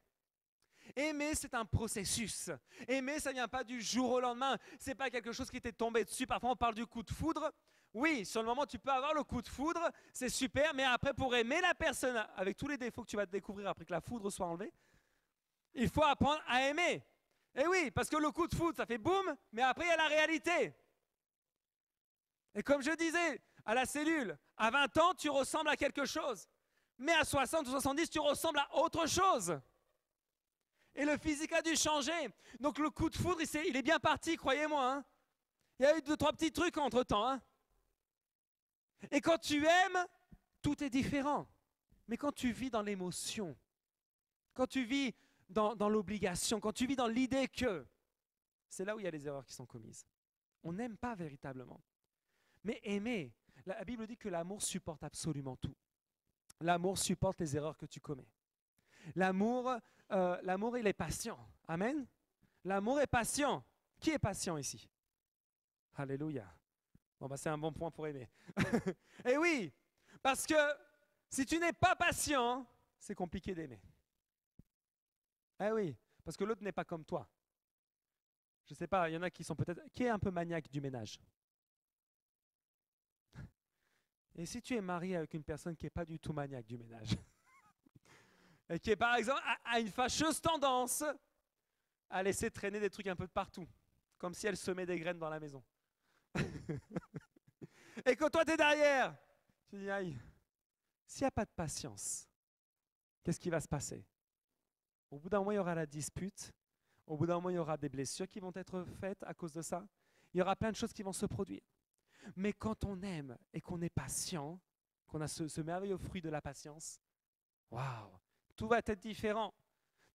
Speaker 1: Aimer, c'est un processus. Aimer, ça ne vient pas du jour au lendemain. Ce n'est pas quelque chose qui t'est tombé dessus. Parfois, on parle du coup de foudre. Oui, sur le moment, tu peux avoir le coup de foudre, c'est super, mais après, pour aimer la personne, avec tous les défauts que tu vas découvrir après que la foudre soit enlevée, il faut apprendre à aimer. Et oui, parce que le coup de foudre, ça fait boum, mais après, il y a la réalité. Et comme je disais, à la cellule, à 20 ans, tu ressembles à quelque chose. Mais à 60 ou 70, tu ressembles à autre chose. Et le physique a dû changer. Donc le coup de foudre, il est bien parti, croyez-moi. Hein. Il y a eu 2-3 petits trucs entre-temps. Hein. Et quand tu aimes, tout est différent. Mais quand tu vis dans l'émotion, quand tu vis dans l'obligation, quand tu vis dans l'idée que, c'est là où il y a les erreurs qui sont commises. On n'aime pas véritablement. Mais aimer, la Bible dit que l'amour supporte absolument tout. L'amour supporte les erreurs que tu commets. L'amour, il est patient. Amen. L'amour est patient. Qui est patient ici? Alléluia. Bon, c'est un bon point pour aimer. Et oui, parce que si tu n'es pas patient, c'est compliqué d'aimer. Eh oui, parce que l'autre n'est pas comme toi. Je ne sais pas, il y en a qui sont peut-être... Qui est un peu maniaque du ménage? Et si tu es marié avec une personne qui n'est pas du tout maniaque du ménage et qui est par exemple a une fâcheuse tendance à laisser traîner des trucs un peu de partout, comme si elle semait des graines dans la maison. Et quand toi tu es derrière, tu dis aïe, s'il n'y a pas de patience, qu'est-ce qui va se passer? Au bout d'un moment, il y aura la dispute. Au bout d'un moment, il y aura des blessures qui vont être faites à cause de ça. Il y aura plein de choses qui vont se produire. Mais quand on aime et qu'on est patient, qu'on a ce merveilleux fruit de la patience, waouh, tout va être différent.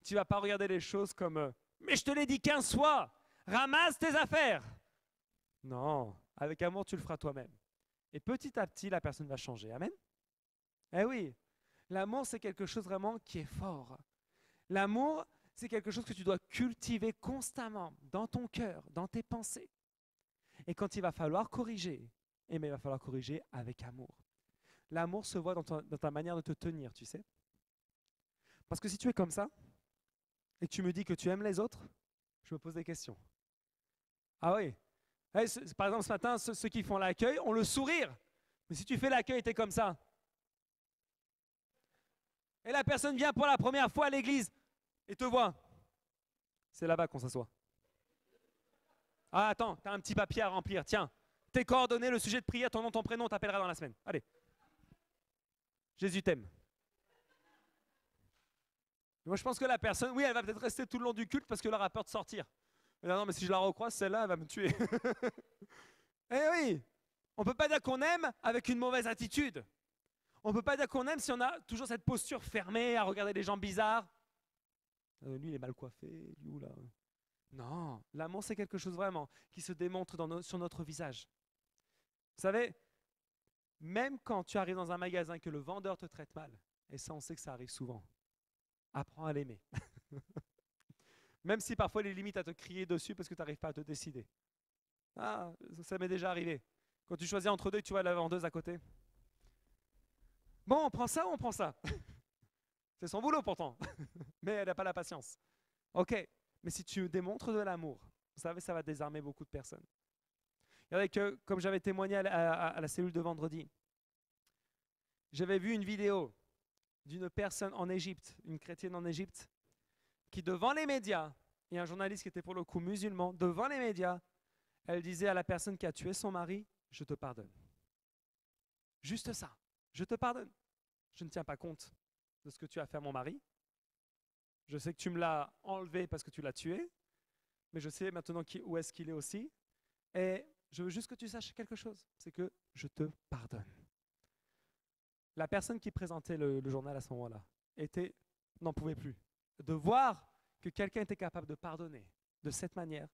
Speaker 1: Tu ne vas pas regarder les choses comme mais je te l'ai dit 15 fois, ramasse tes affaires. Non, avec amour, tu le feras toi-même. Et petit à petit, la personne va changer. Amen. Eh oui, l'amour, c'est quelque chose vraiment qui est fort. L'amour, c'est quelque chose que tu dois cultiver constamment dans ton cœur, dans tes pensées. Et quand il va falloir corriger, eh bien, il va falloir corriger avec amour. L'amour se voit dans ta manière de te tenir, tu sais. Parce que si tu es comme ça, et que tu me dis que tu aimes les autres, je me pose des questions. Ah oui. Par exemple, ce matin, ceux qui font l'accueil ont le sourire. Mais si tu fais l'accueil et tu es comme ça, et la personne vient pour la première fois à l'église et te voit, c'est là-bas qu'on s'assoit. Ah, attends, tu as un petit papier à remplir. Tiens, tes coordonnées, le sujet de prière, ton nom, ton prénom, on t'appellera dans la semaine. Allez. Jésus t'aime. Moi, je pense que la personne, oui, elle va peut-être rester tout le long du culte parce qu'elle aura peur de sortir. Mais non, mais si je la recroise, celle-là, elle va me tuer. Eh oui, on ne peut pas dire qu'on aime avec une mauvaise attitude. On ne peut pas dire qu'on aime si on a toujours cette posture fermée, à regarder les gens bizarres. Lui, il est mal coiffé, lui, ou là. Non, l'amour, c'est quelque chose vraiment qui se démontre sur notre visage. Vous savez, même quand tu arrives dans un magasin et que le vendeur te traite mal, et ça, on sait que ça arrive souvent, apprends à l'aimer. Même si parfois il est limite à te crier dessus parce que tu n'arrives pas à te décider. Ah, ça m'est déjà arrivé. Quand tu choisis entre deux, tu vois la vendeuse à côté. Bon, on prend ça ou on prend ça? C'est son boulot pourtant, mais elle n'a pas la patience. Ok, mais si tu démontres de l'amour, vous savez, ça va désarmer beaucoup de personnes. Regardez que, comme j'avais témoigné à la cellule de vendredi, j'avais vu une vidéo d'une personne en Égypte, une chrétienne en Égypte, qui devant les médias, et un journaliste qui était pour le coup musulman, devant les médias, elle disait à la personne qui a tué son mari, je te pardonne. Juste ça, je te pardonne. Je ne tiens pas compte de ce que tu as fait à mon mari. Je sais que tu me l'as enlevé parce que tu l'as tué, mais je sais maintenant où est-ce qu'il est aussi. Et je veux juste que tu saches quelque chose, c'est que je te pardonne. La personne qui présentait le journal à ce moment-là n'en pouvait plus. De voir que quelqu'un était capable de pardonner de cette manière,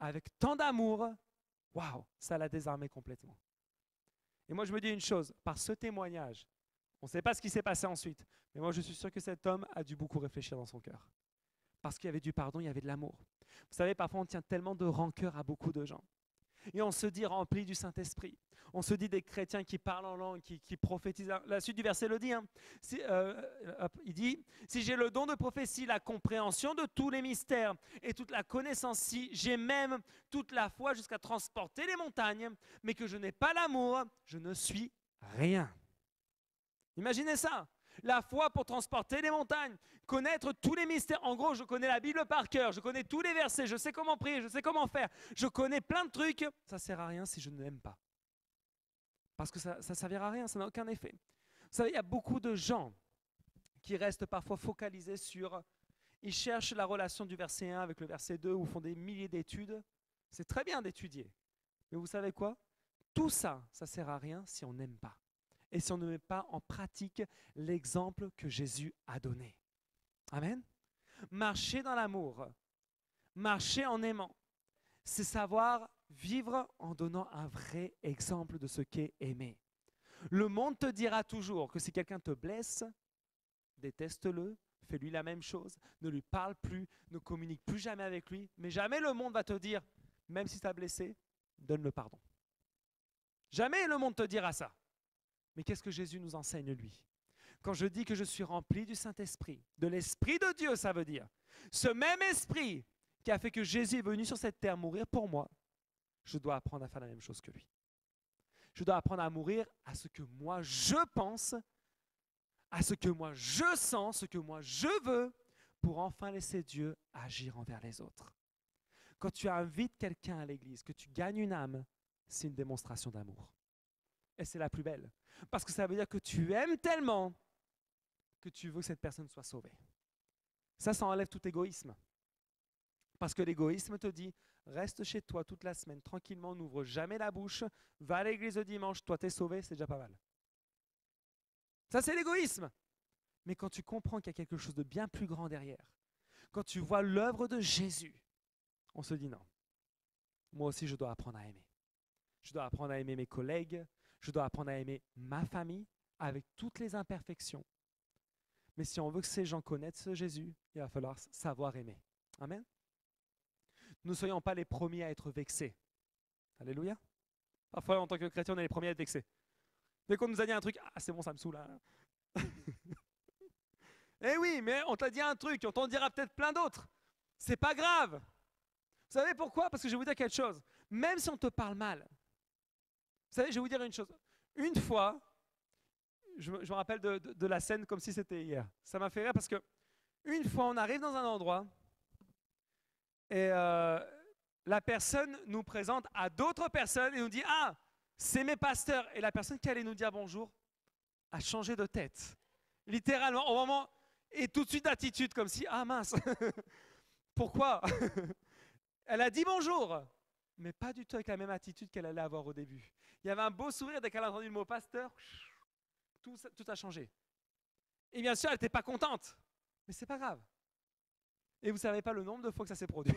Speaker 1: avec tant d'amour, waouh, ça l'a désarmé complètement. Et moi, je me dis une chose, par ce témoignage, on ne sait pas ce qui s'est passé ensuite, mais moi, je suis sûr que cet homme a dû beaucoup réfléchir dans son cœur. Parce qu'il y avait du pardon, il y avait de l'amour. Vous savez, parfois on tient tellement de rancœur à beaucoup de gens. Et on se dit rempli du Saint-Esprit. On se dit des chrétiens qui parlent en langue, qui prophétisent. La suite du verset le dit. Il dit, si j'ai le don de prophétie, la compréhension de tous les mystères et toute la connaissance, si j'ai même toute la foi jusqu'à transporter les montagnes, mais que je n'ai pas l'amour, je ne suis rien. Imaginez ça. La foi pour transporter les montagnes, connaître tous les mystères. En gros, je connais la Bible par cœur, je connais tous les versets, je sais comment prier, je sais comment faire, je connais plein de trucs. Ça ne sert à rien si je ne l'aime pas. Parce que ça ne servira à rien, ça n'a aucun effet. Vous savez, il y a beaucoup de gens qui restent parfois focalisés sur... Ils cherchent la relation du verset 1 avec le verset 2 ou font des milliers d'études. C'est très bien d'étudier. Mais vous savez quoi? Tout ça, ça ne sert à rien si on n'aime pas. Et si on ne met pas en pratique l'exemple que Jésus a donné. Amen. Marcher dans l'amour, marcher en aimant, c'est savoir vivre en donnant un vrai exemple de ce qu'est aimer. Le monde te dira toujours que si quelqu'un te blesse, déteste-le, fais-lui la même chose, ne lui parle plus, ne communique plus jamais avec lui, mais jamais le monde va te dire, même si tu as blessé, donne le pardon. Jamais le monde te dira ça. Mais qu'est-ce que Jésus nous enseigne, lui? Quand je dis que je suis rempli du Saint-Esprit, de l'Esprit de Dieu, ça veut dire, ce même Esprit qui a fait que Jésus est venu sur cette terre mourir pour moi, je dois apprendre à faire la même chose que lui. Je dois apprendre à mourir à ce que moi je pense, à ce que moi je sens, ce que moi je veux, pour enfin laisser Dieu agir envers les autres. Quand tu invites quelqu'un à l'église, que tu gagnes une âme, c'est une démonstration d'amour. Et c'est la plus belle. Parce que ça veut dire que tu aimes tellement que tu veux que cette personne soit sauvée. Ça enlève tout égoïsme. Parce que l'égoïsme te dit, reste chez toi toute la semaine, tranquillement, n'ouvre jamais la bouche, va à l'église le dimanche, toi t'es sauvé, c'est déjà pas mal. Ça c'est l'égoïsme. Mais quand tu comprends qu'il y a quelque chose de bien plus grand derrière, quand tu vois l'œuvre de Jésus, on se dit non, moi aussi je dois apprendre à aimer. Je dois apprendre à aimer mes collègues, je dois apprendre à aimer ma famille avec toutes les imperfections. Mais si on veut que ces gens connaissent Jésus, il va falloir savoir aimer. Amen. Nous ne soyons pas les premiers à être vexés. Alléluia. Parfois, en tant que chrétien, on est les premiers à être vexés. Dès qu'on nous a dit un truc, ah c'est bon, ça me saoule. Hein. Eh oui, mais on t'a dit un truc, on t'en dira peut-être plein d'autres. C'est pas grave. Vous savez pourquoi? Parce que je vais vous dire quelque chose. Même si on te parle mal, vous savez, je vais vous dire une chose. Une fois, je me rappelle de la scène comme si c'était hier. Ça m'a fait rire parce que une fois, on arrive dans un endroit et la personne nous présente à d'autres personnes et nous dit « Ah, c'est mes pasteurs ». Et la personne qui allait nous dire bonjour a changé de tête. Littéralement, au moment, et tout de suite d'attitude comme si « Ah mince, pourquoi ?» Elle a dit bonjour, mais pas du tout avec la même attitude qu'elle allait avoir au début. Il y avait un beau sourire dès qu'elle a entendu le mot pasteur, tout a changé. Et bien sûr, elle n'était pas contente, mais c'est pas grave. Et vous ne savez pas le nombre de fois que ça s'est produit.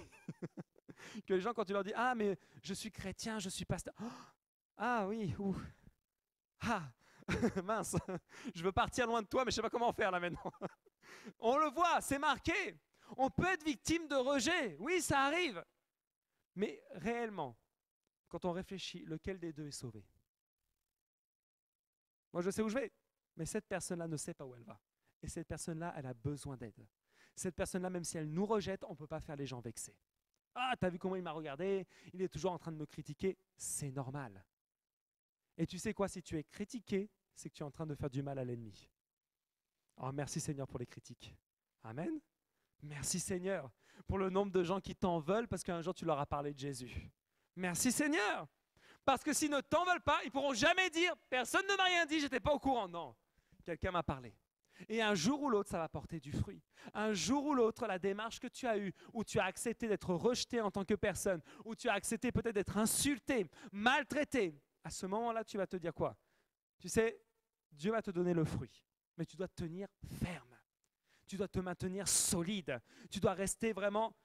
Speaker 1: Que les gens, quand tu leur dis « Ah, mais je suis chrétien, je suis pasteur. Oh, » Ah oui, ouh. Ah, mince, je veux partir loin de toi, mais je ne sais pas comment faire là maintenant. On le voit, c'est marqué. On peut être victime de rejet. Oui, ça arrive. Mais réellement, quand on réfléchit, lequel des deux est sauvé? Moi, je sais où je vais, mais cette personne-là ne sait pas où elle va. Et cette personne-là, elle a besoin d'aide. Cette personne-là, même si elle nous rejette, on ne peut pas faire les gens vexés. Ah, t'as vu comment il m'a regardé? Il est toujours en train de me critiquer. C'est normal. Et tu sais quoi? Si tu es critiqué, c'est que tu es en train de faire du mal à l'ennemi. Oh, merci Seigneur pour les critiques. Amen. Merci Seigneur pour le nombre de gens qui t'en veulent parce qu'un jour tu leur as parlé de Jésus. Merci Seigneur. Parce que s'ils ne t'en veulent pas, ils ne pourront jamais dire « Personne ne m'a rien dit, je n'étais pas au courant. » Non, quelqu'un m'a parlé. Et un jour ou l'autre, ça va porter du fruit. Un jour ou l'autre, la démarche que tu as eue, où tu as accepté d'être rejeté en tant que personne, où tu as accepté peut-être d'être insulté, maltraité, à ce moment-là, tu vas te dire quoi? Tu sais, Dieu va te donner le fruit, mais tu dois te tenir ferme. Tu dois te maintenir solide. Tu dois rester vraiment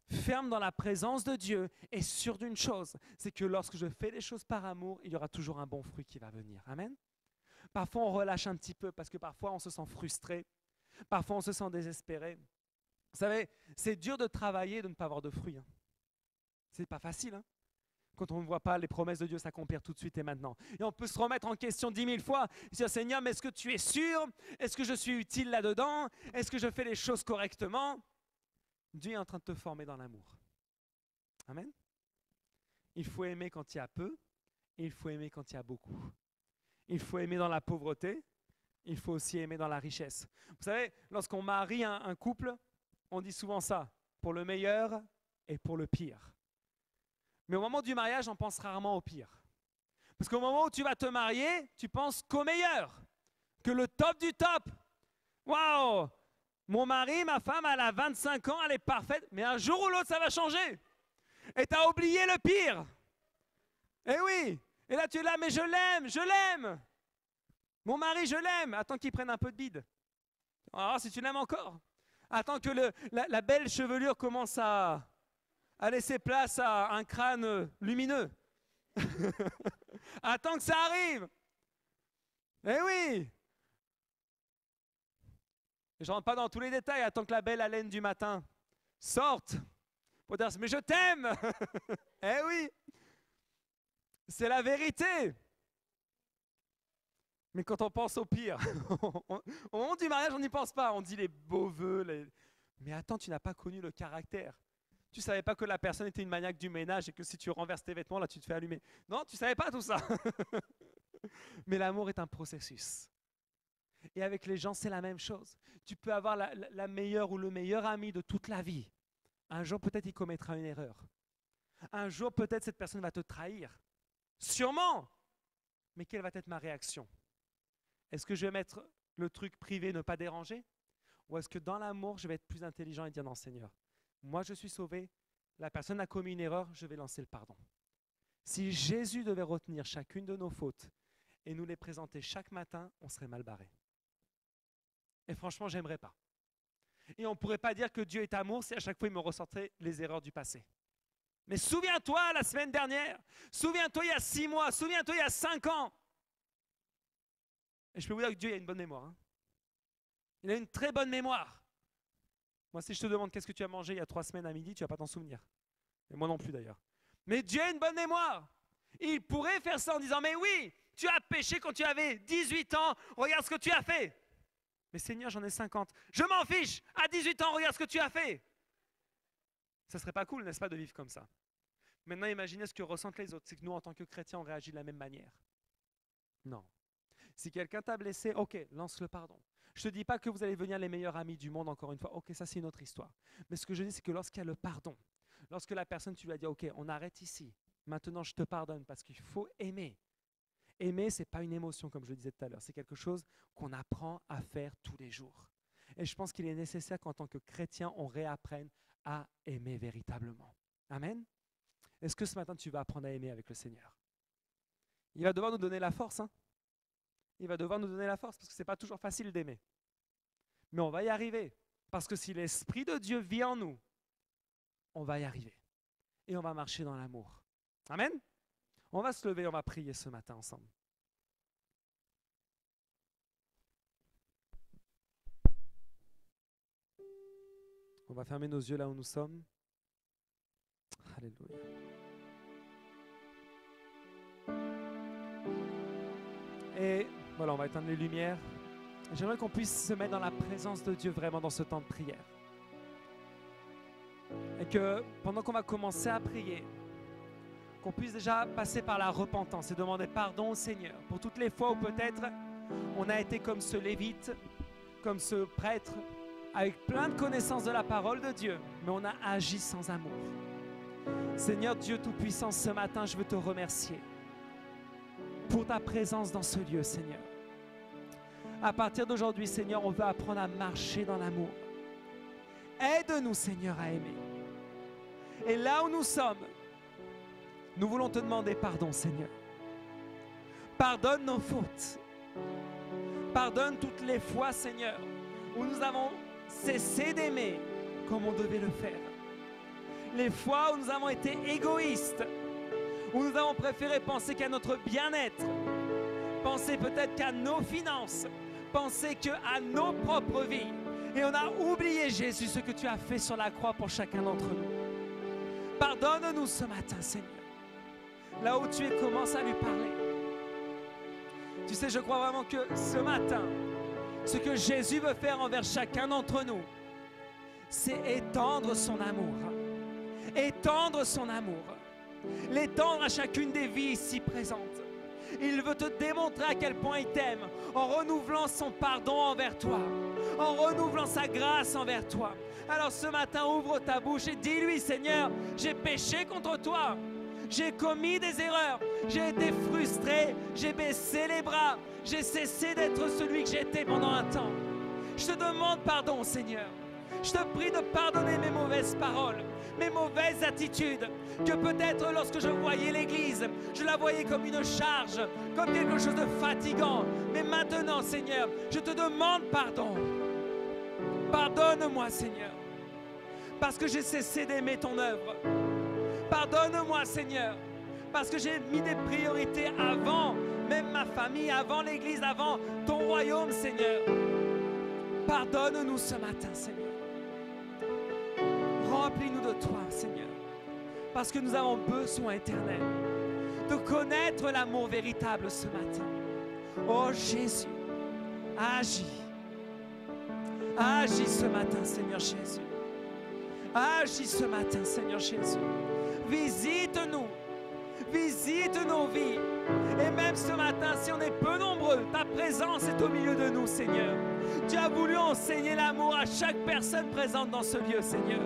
Speaker 1: ferme dans la présence de Dieu et sûr d'une chose, c'est que lorsque je fais les choses par amour, il y aura toujours un bon fruit qui va venir. Amen. Parfois, on relâche un petit peu parce que parfois, on se sent frustré. Parfois, on se sent désespéré. Vous savez, c'est dur de travailler et de ne pas avoir de fruits. Hein. C'est pas facile. Hein. Quand on ne voit pas les promesses de Dieu s'accomplir tout de suite et maintenant. Et on peut se remettre en question 10 000 fois. Dire, Seigneur, mais est-ce que tu es sûr? Est-ce que je suis utile là-dedans? Est-ce que je fais les choses correctement? Dieu est en train de te former dans l'amour. Amen. Il faut aimer quand il y a peu et il faut aimer quand il y a beaucoup. Il faut aimer dans la pauvreté, il faut aussi aimer dans la richesse. Vous savez, lorsqu'on marie un couple, on dit souvent ça, pour le meilleur et pour le pire. Mais au moment du mariage, on pense rarement au pire. Parce qu'au moment où tu vas te marier, tu penses qu'au meilleur, que le top du top. Waouh! Mon mari, ma femme, elle a 25 ans, elle est parfaite, mais un jour ou l'autre, ça va changer. Et tu as oublié le pire. Eh oui! Et là, tu es là, mais je l'aime, je l'aime. Mon mari, je l'aime. Attends qu'il prenne un peu de bide. Ah, si tu l'aimes encore. Attends que la belle chevelure commence à laisser place à un crâne lumineux. Attends que ça arrive. Eh oui. Je ne rentre pas dans tous les détails. Attends que la belle haleine du matin sorte. Pour dire, mais je t'aime. Eh oui. C'est la vérité. Mais quand on pense au pire, au moment du mariage, on n'y pense pas. On dit les beaux vœux. Mais attends, tu n'as pas connu le caractère. Tu ne savais pas que la personne était une maniaque du ménage et que si tu renverses tes vêtements, là, tu te fais allumer. Non, tu ne savais pas tout ça. Mais l'amour est un processus. Et avec les gens, c'est la même chose. Tu peux avoir la meilleure ou le meilleur ami de toute la vie. Un jour, peut-être, il commettra une erreur. Un jour, peut-être, cette personne va te trahir. Sûrement. Mais quelle va être ma réaction? Est-ce que je vais mettre le truc privé, ne pas déranger? Ou est-ce que dans l'amour, je vais être plus intelligent et dire non, Seigneur, moi je suis sauvé, la personne a commis une erreur, je vais lancer le pardon. Si Jésus devait retenir chacune de nos fautes et nous les présenter chaque matin, on serait mal barré. Et franchement, j'aimerais pas. Et on ne pourrait pas dire que Dieu est amour si à chaque fois il me ressortait les erreurs du passé. Mais souviens-toi la semaine dernière, souviens-toi il y a 6 mois, souviens-toi il y a 5 ans. Et je peux vous dire que Dieu a une bonne mémoire. Hein. Il a une très bonne mémoire. Moi, si je te demande qu'est-ce que tu as mangé il y a 3 semaines à midi, tu ne vas pas t'en souvenir. Et moi non plus d'ailleurs. Mais Dieu a une bonne mémoire. Il pourrait faire ça en disant, mais oui, tu as péché quand tu avais 18 ans, regarde ce que tu as fait. Mais Seigneur, j'en ai 50. Je m'en fiche, à 18 ans, regarde ce que tu as fait. Ça ne serait pas cool, n'est-ce pas, de vivre comme ça? Maintenant, imaginez ce que ressentent les autres. C'est que nous, en tant que chrétiens, on réagit de la même manière. Non. Si quelqu'un t'a blessé, ok, lance le pardon. Je ne te dis pas que vous allez devenir les meilleurs amis du monde, encore une fois. Ok, ça c'est une autre histoire. Mais ce que je dis, c'est que lorsqu'il y a le pardon, lorsque la personne, tu lui as dit, ok, on arrête ici. Maintenant, je te pardonne parce qu'il faut aimer. Aimer, ce n'est pas une émotion, comme je le disais tout à l'heure. C'est quelque chose qu'on apprend à faire tous les jours. Et je pense qu'il est nécessaire qu'en tant que chrétien, on réapprenne à aimer véritablement. Amen. Est-ce que ce matin, tu vas apprendre à aimer avec le Seigneur? Il va devoir nous donner la force. Hein? Il va devoir nous donner la force parce que ce n'est pas toujours facile d'aimer. Mais on va y arriver. Parce que si l'Esprit de Dieu vit en nous, on va y arriver. Et on va marcher dans l'amour. Amen. On va se lever, on va prier ce matin ensemble. On va fermer nos yeux là où nous sommes. Alléluia. Et voilà, on va éteindre les lumières. J'aimerais qu'on puisse se mettre dans la présence de Dieu vraiment dans ce temps de prière. Et que pendant qu'on va commencer à prier, qu'on puisse déjà passer par la repentance et demander pardon au Seigneur pour toutes les fois où peut-être on a été comme ce lévite, comme ce prêtre, avec plein de connaissances de la parole de Dieu, mais on a agi sans amour. Seigneur Dieu Tout-Puissant, ce matin, je veux te remercier pour ta présence dans ce lieu, Seigneur. À partir d'aujourd'hui, Seigneur, on veut apprendre à marcher dans l'amour. Aide-nous, Seigneur, à aimer. Et là où nous sommes, nous voulons te demander pardon, Seigneur. Pardonne nos fautes. Pardonne toutes les fois, Seigneur, où nous avons cessé d'aimer comme on devait le faire. Les fois où nous avons été égoïstes, où nous avons préféré penser qu'à notre bien-être, penser peut-être qu'à nos finances, penser qu'à nos propres vies. Et on a oublié, Jésus, ce que tu as fait sur la croix pour chacun d'entre nous. Pardonne-nous ce matin, Seigneur. Là où tu es, commence à lui parler. Tu sais, je crois vraiment que ce matin, ce que Jésus veut faire envers chacun d'entre nous, c'est étendre son amour. Étendre son amour. L'étendre à chacune des vies ici présentes. Il veut te démontrer à quel point il t'aime en renouvelant son pardon envers toi, en renouvelant sa grâce envers toi. Alors ce matin, ouvre ta bouche et dis-lui, Seigneur, j'ai péché contre toi. J'ai commis des erreurs, j'ai été frustré, j'ai baissé les bras, j'ai cessé d'être celui que j'étais pendant un temps. Je te demande pardon, Seigneur. Je te prie de pardonner mes mauvaises paroles, mes mauvaises attitudes, que peut-être lorsque je voyais l'Église, je la voyais comme une charge, comme quelque chose de fatigant. Mais maintenant, Seigneur, je te demande pardon. Pardonne-moi, Seigneur, parce que j'ai cessé d'aimer ton œuvre. Pardonne-moi, Seigneur, parce que j'ai mis des priorités avant même ma famille, avant l'Église, avant ton royaume, Seigneur. Pardonne-nous ce matin, Seigneur. Remplis-nous de toi, Seigneur, parce que nous avons besoin éternel de connaître l'amour véritable ce matin. Oh Jésus, agis. Agis ce matin, Seigneur Jésus. Agis ce matin, Seigneur Jésus. Visite-nous. Visite nos vies. Et même ce matin, si on est peu nombreux, ta présence est au milieu de nous, Seigneur. Tu as voulu enseigner l'amour à chaque personne présente dans ce lieu, Seigneur.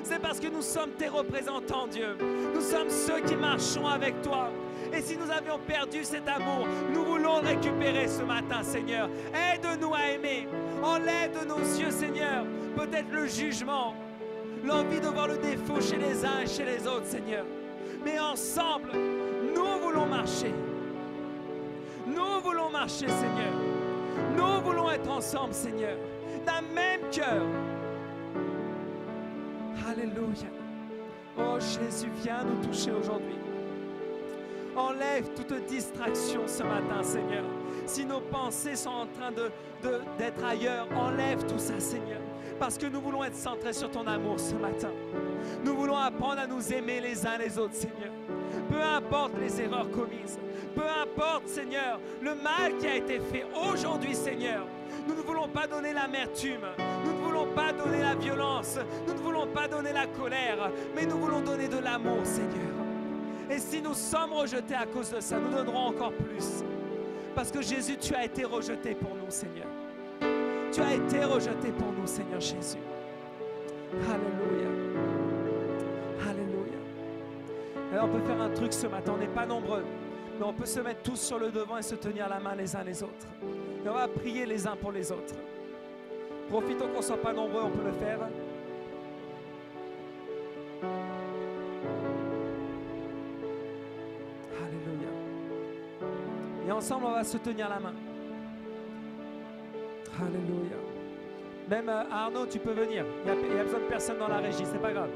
Speaker 1: C'est parce que nous sommes tes représentants, Dieu. Nous sommes ceux qui marchons avec toi. Et si nous avions perdu cet amour, nous voulons le récupérer ce matin, Seigneur. Aide-nous à aimer. Enlève de nos yeux, Seigneur, peut-être le jugement, l'envie de voir le défaut chez les uns et chez les autres, Seigneur. Mais ensemble, nous voulons marcher. Nous voulons marcher, Seigneur. Nous voulons être ensemble, Seigneur, d'un même cœur. Alléluia. Oh Jésus, viens nous toucher aujourd'hui. Enlève toute distraction ce matin, Seigneur. Si nos pensées sont en train d'être ailleurs, enlève tout ça, Seigneur. Parce que nous voulons être centrés sur ton amour ce matin. Nous voulons apprendre à nous aimer les uns les autres, Seigneur. Peu importe les erreurs commises. Peu importe, Seigneur, le mal qui a été fait aujourd'hui, Seigneur. Nous ne voulons pas donner l'amertume. Nous ne voulons pas donner la violence. Nous ne voulons pas donner la colère. Mais nous voulons donner de l'amour, Seigneur. Et si nous sommes rejetés à cause de ça, nous donnerons encore plus. Parce que Jésus, tu as été rejeté pour nous, Seigneur. Tu as été rejeté pour nous, Seigneur Jésus. Alléluia. Alléluia. Alors on peut faire un truc ce matin, on n'est pas nombreux, mais on peut se mettre tous sur le devant et se tenir la main les uns les autres. Et on va prier les uns pour les autres. Profitons qu'on ne soit pas nombreux, on peut le faire. Alléluia. Et ensemble, on va se tenir la main. Alléluia. Même Arnaud, tu peux venir. Il n'y a besoin de personne dans la régie, c'est pas grave.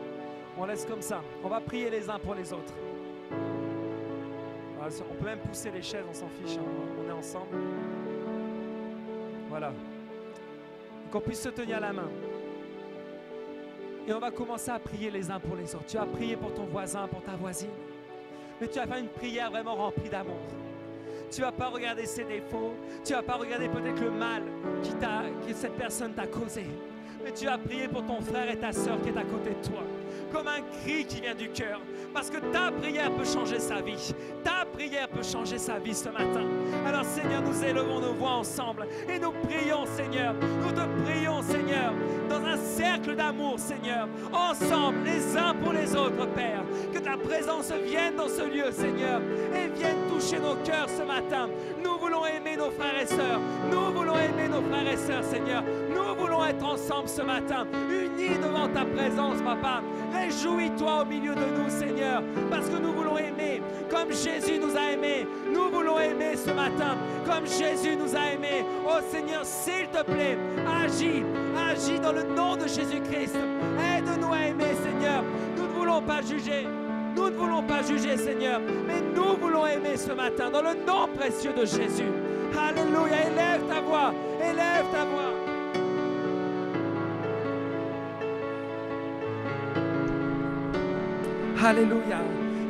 Speaker 1: On laisse comme ça. On va prier les uns pour les autres. On peut même pousser les chaises, on s'en fiche. On est ensemble. Voilà. Qu'on puisse se tenir la main. Et on va commencer à prier les uns pour les autres. Tu vas prier pour ton voisin, pour ta voisine. Mais tu vas faire une prière vraiment remplie d'amour. Tu ne vas pas regarder ses défauts. Tu ne vas pas regarder peut-être le mal que cette personne t'a causé. Mais tu vas prier pour ton frère et ta sœur qui est à côté de toi. Comme un cri qui vient du cœur. Parce que ta prière peut changer sa vie. Ta prière peut changer sa vie ce matin. Alors Seigneur, nous élevons nos voix ensemble. Et nous prions, Seigneur. Nous te prions, Seigneur. Dans un cercle d'amour, Seigneur. Ensemble, les uns pour les autres, Père. Que ta présence vienne dans ce lieu, Seigneur. Et vienne toucher nos cœurs ce matin. Nous voulons aimer nos frères et sœurs. Nous voulons aimer nos frères et sœurs, Seigneur. Nous voulons être ensemble ce matin. Unis devant ta présence, Papa. Réjouis-toi au milieu de nous, Seigneur, parce que nous voulons aimer comme Jésus nous a aimés. Nous voulons aimer ce matin comme Jésus nous a aimés. Oh Seigneur, s'il te plaît, agis dans le nom de Jésus-Christ. Aide-nous à aimer, Seigneur. Nous ne voulons pas juger. Nous ne voulons pas juger, Seigneur, mais nous voulons aimer ce matin dans le nom précieux de Jésus. Alléluia. Élève ta voix. Élève ta voix. Alléluia.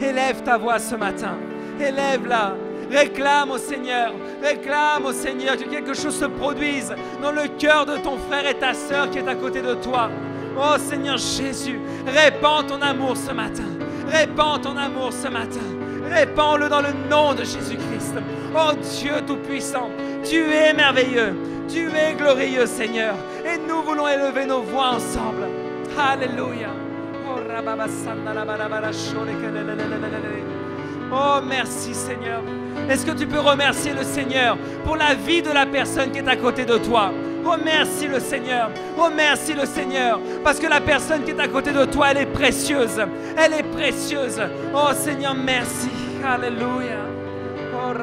Speaker 1: Élève ta voix ce matin. Élève-la. Réclame au Seigneur que quelque chose se produise dans le cœur de ton frère et ta sœur qui est à côté de toi. Oh Seigneur Jésus, répands ton amour ce matin. Répands ton amour ce matin. Répands-le dans le nom de Jésus-Christ. Oh Dieu Tout-Puissant, tu es merveilleux, tu es glorieux Seigneur. Et nous voulons élever nos voix ensemble. Alléluia. Oh merci Seigneur. Est-ce que tu peux remercier le Seigneur pour la vie de la personne qui est à côté de toi? Remercie le Seigneur. Remercie le Seigneur. Parce que la personne qui est à côté de toi, elle est précieuse. Elle est précieuse. Oh Seigneur, merci. Alléluia. Oh,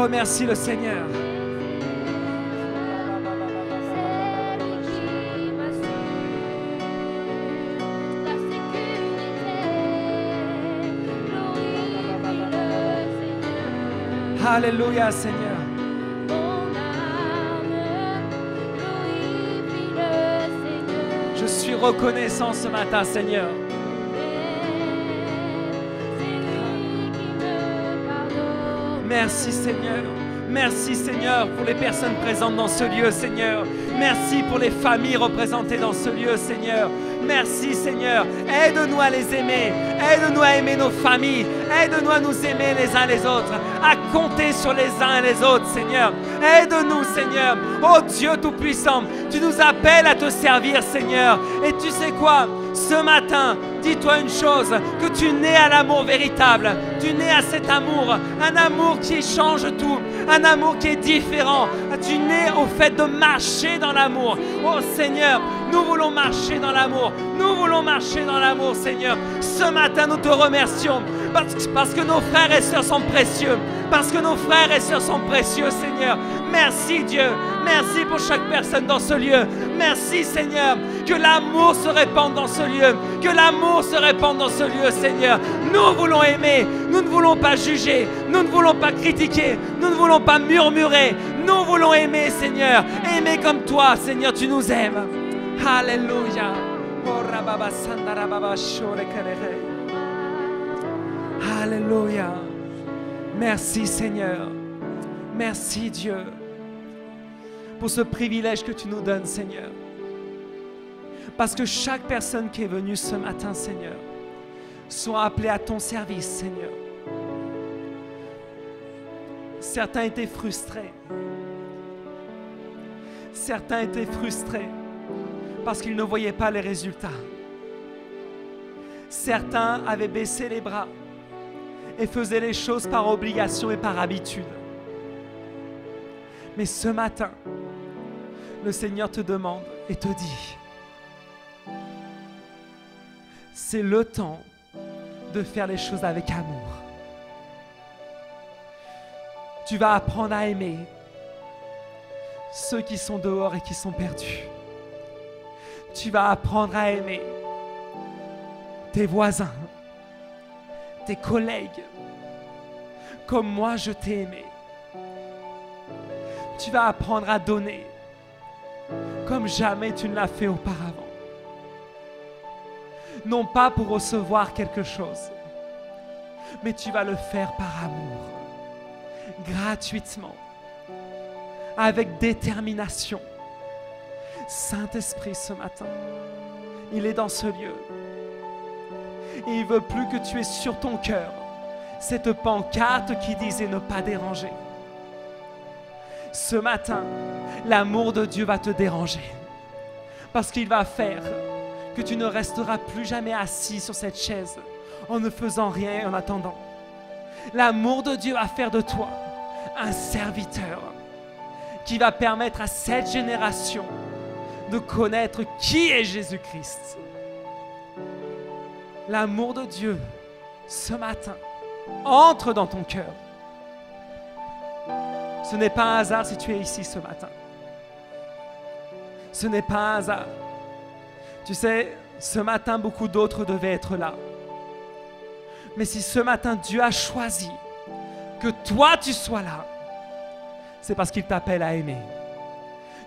Speaker 1: remercie le Seigneur. Alléluia, Seigneur. Je suis reconnaissant ce matin, Seigneur. Merci, Seigneur. Merci, Seigneur, pour les personnes présentes dans ce lieu, Seigneur. Merci pour les familles représentées dans ce lieu, Seigneur. Merci, Seigneur. Aide-nous à les aimer. Aide-nous à aimer nos familles. Aide-nous à nous aimer les uns les autres. À compter sur les uns et les autres, Seigneur. Aide-nous, Seigneur. Oh Dieu Tout-Puissant, tu nous appelles à te servir, Seigneur. Et tu sais quoi? Ce matin, dis-toi une chose, que tu nais à l'amour véritable. Tu nais à cet amour, un amour qui change tout, un amour qui est différent. Tu nais au fait de marcher dans l'amour. Oh Seigneur, nous voulons marcher dans l'amour. Nous voulons marcher dans l'amour, Seigneur. Ce matin, nous te remercions parce que nos frères et sœurs sont précieux. Parce que nos frères et sœurs sont précieux, Seigneur. Merci Dieu. Merci pour chaque personne dans ce lieu. Merci Seigneur. Que l'amour se répande dans ce lieu. Que l'amour se répande dans ce lieu, Seigneur. Nous voulons aimer. Nous ne voulons pas juger. Nous ne voulons pas critiquer. Nous ne voulons pas murmurer. Nous voulons aimer, Seigneur. Aimer comme toi, Seigneur, tu nous aimes. Alléluia. Alléluia. Merci Seigneur. Merci Dieu pour ce privilège que tu nous donnes, Seigneur. Parce que chaque personne qui est venue ce matin, Seigneur, soit appelée à ton service, Seigneur. Certains étaient frustrés. Certains étaient frustrés parce qu'ils ne voyaient pas les résultats. Certains avaient baissé les bras et faisaient les choses par obligation et par habitude. Mais ce matin, le Seigneur te demande et te dit, c'est le temps de faire les choses avec amour. Tu vas apprendre à aimer ceux qui sont dehors et qui sont perdus. Tu vas apprendre à aimer tes voisins, tes collègues, comme moi je t'ai aimé. Tu vas apprendre à donner comme jamais tu ne l'as fait auparavant. Non pas pour recevoir quelque chose, mais tu vas le faire par amour, gratuitement, avec détermination. Saint-Esprit, ce matin, il est dans ce lieu. Et il ne veut plus que tu aies sur ton cœur cette pancarte qui disait ne pas déranger. Ce matin, l'amour de Dieu va te déranger. Parce qu'il va faire que tu ne resteras plus jamais assis sur cette chaise en ne faisant rien en attendant. L'amour de Dieu va faire de toi un serviteur qui va permettre à cette génération de connaître qui est Jésus-Christ. L'amour de Dieu, ce matin, entre dans ton cœur. Ce n'est pas un hasard si tu es ici ce matin. Ce n'est pas un hasard. Tu sais, ce matin, beaucoup d'autres devaient être là. Mais si ce matin Dieu a choisi que toi tu sois là, c'est parce qu'il t'appelle à aimer.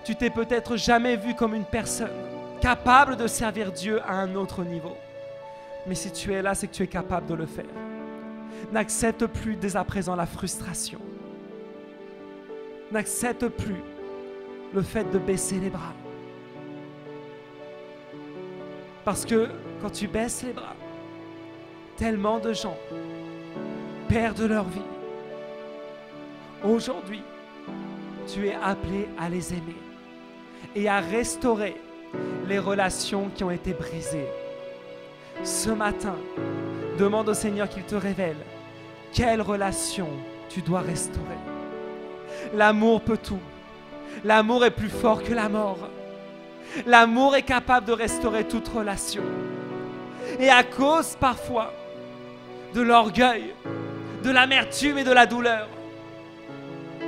Speaker 1: Tu t'es peut-être jamais vu comme une personne capable de servir Dieu à un autre niveau. Mais si tu es là, c'est que tu es capable de le faire. N'accepte plus dès à présent la frustration. N'accepte plus le fait de baisser les bras. Parce que quand tu baisses les bras, tellement de gens perdent leur vie. Aujourd'hui, tu es appelé à les aimer et à restaurer les relations qui ont été brisées. Ce matin, demande au Seigneur qu'il te révèle quelle relation tu dois restaurer. L'amour peut tout. L'amour est plus fort que la mort. L'amour est capable de restaurer toute relation. Et à cause parfois de l'orgueil, de l'amertume et de la douleur,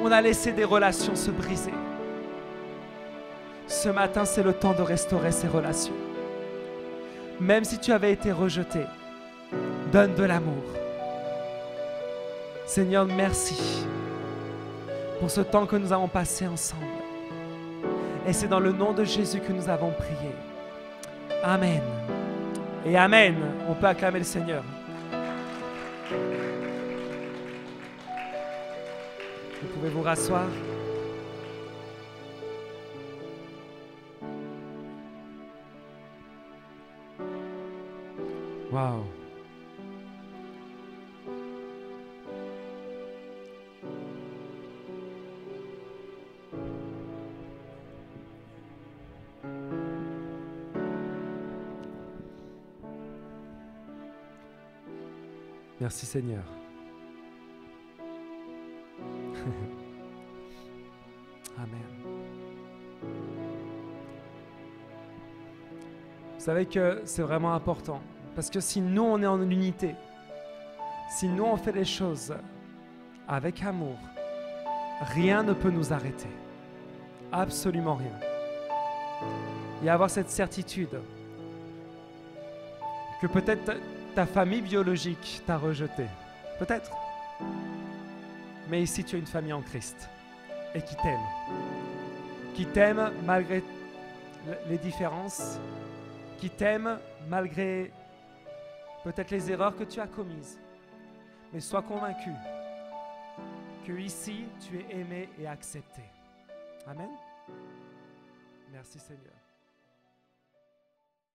Speaker 1: on a laissé des relations se briser. Ce matin, c'est le temps de restaurer ces relations. Même si tu avais été rejeté, donne de l'amour. Seigneur, merci pour ce temps que nous avons passé ensemble. Et c'est dans le nom de Jésus que nous avons prié. Amen. Et Amen. On peut acclamer le Seigneur. Vous pouvez vous rasseoir. Waouh. Merci Seigneur. Amen. Vous savez que c'est vraiment important. Parce que si nous, on est en unité, si nous, on fait les choses avec amour, rien ne peut nous arrêter. Absolument rien. Et avoir cette certitude que peut-être ta famille biologique t'a rejeté. Peut-être. Mais ici, tu as une famille en Christ et qui t'aime. Qui t'aime malgré les différences, qui t'aime malgré peut-être les erreurs que tu as commises. Mais sois convaincu que ici, tu es aimé et accepté. Amen. Merci Seigneur.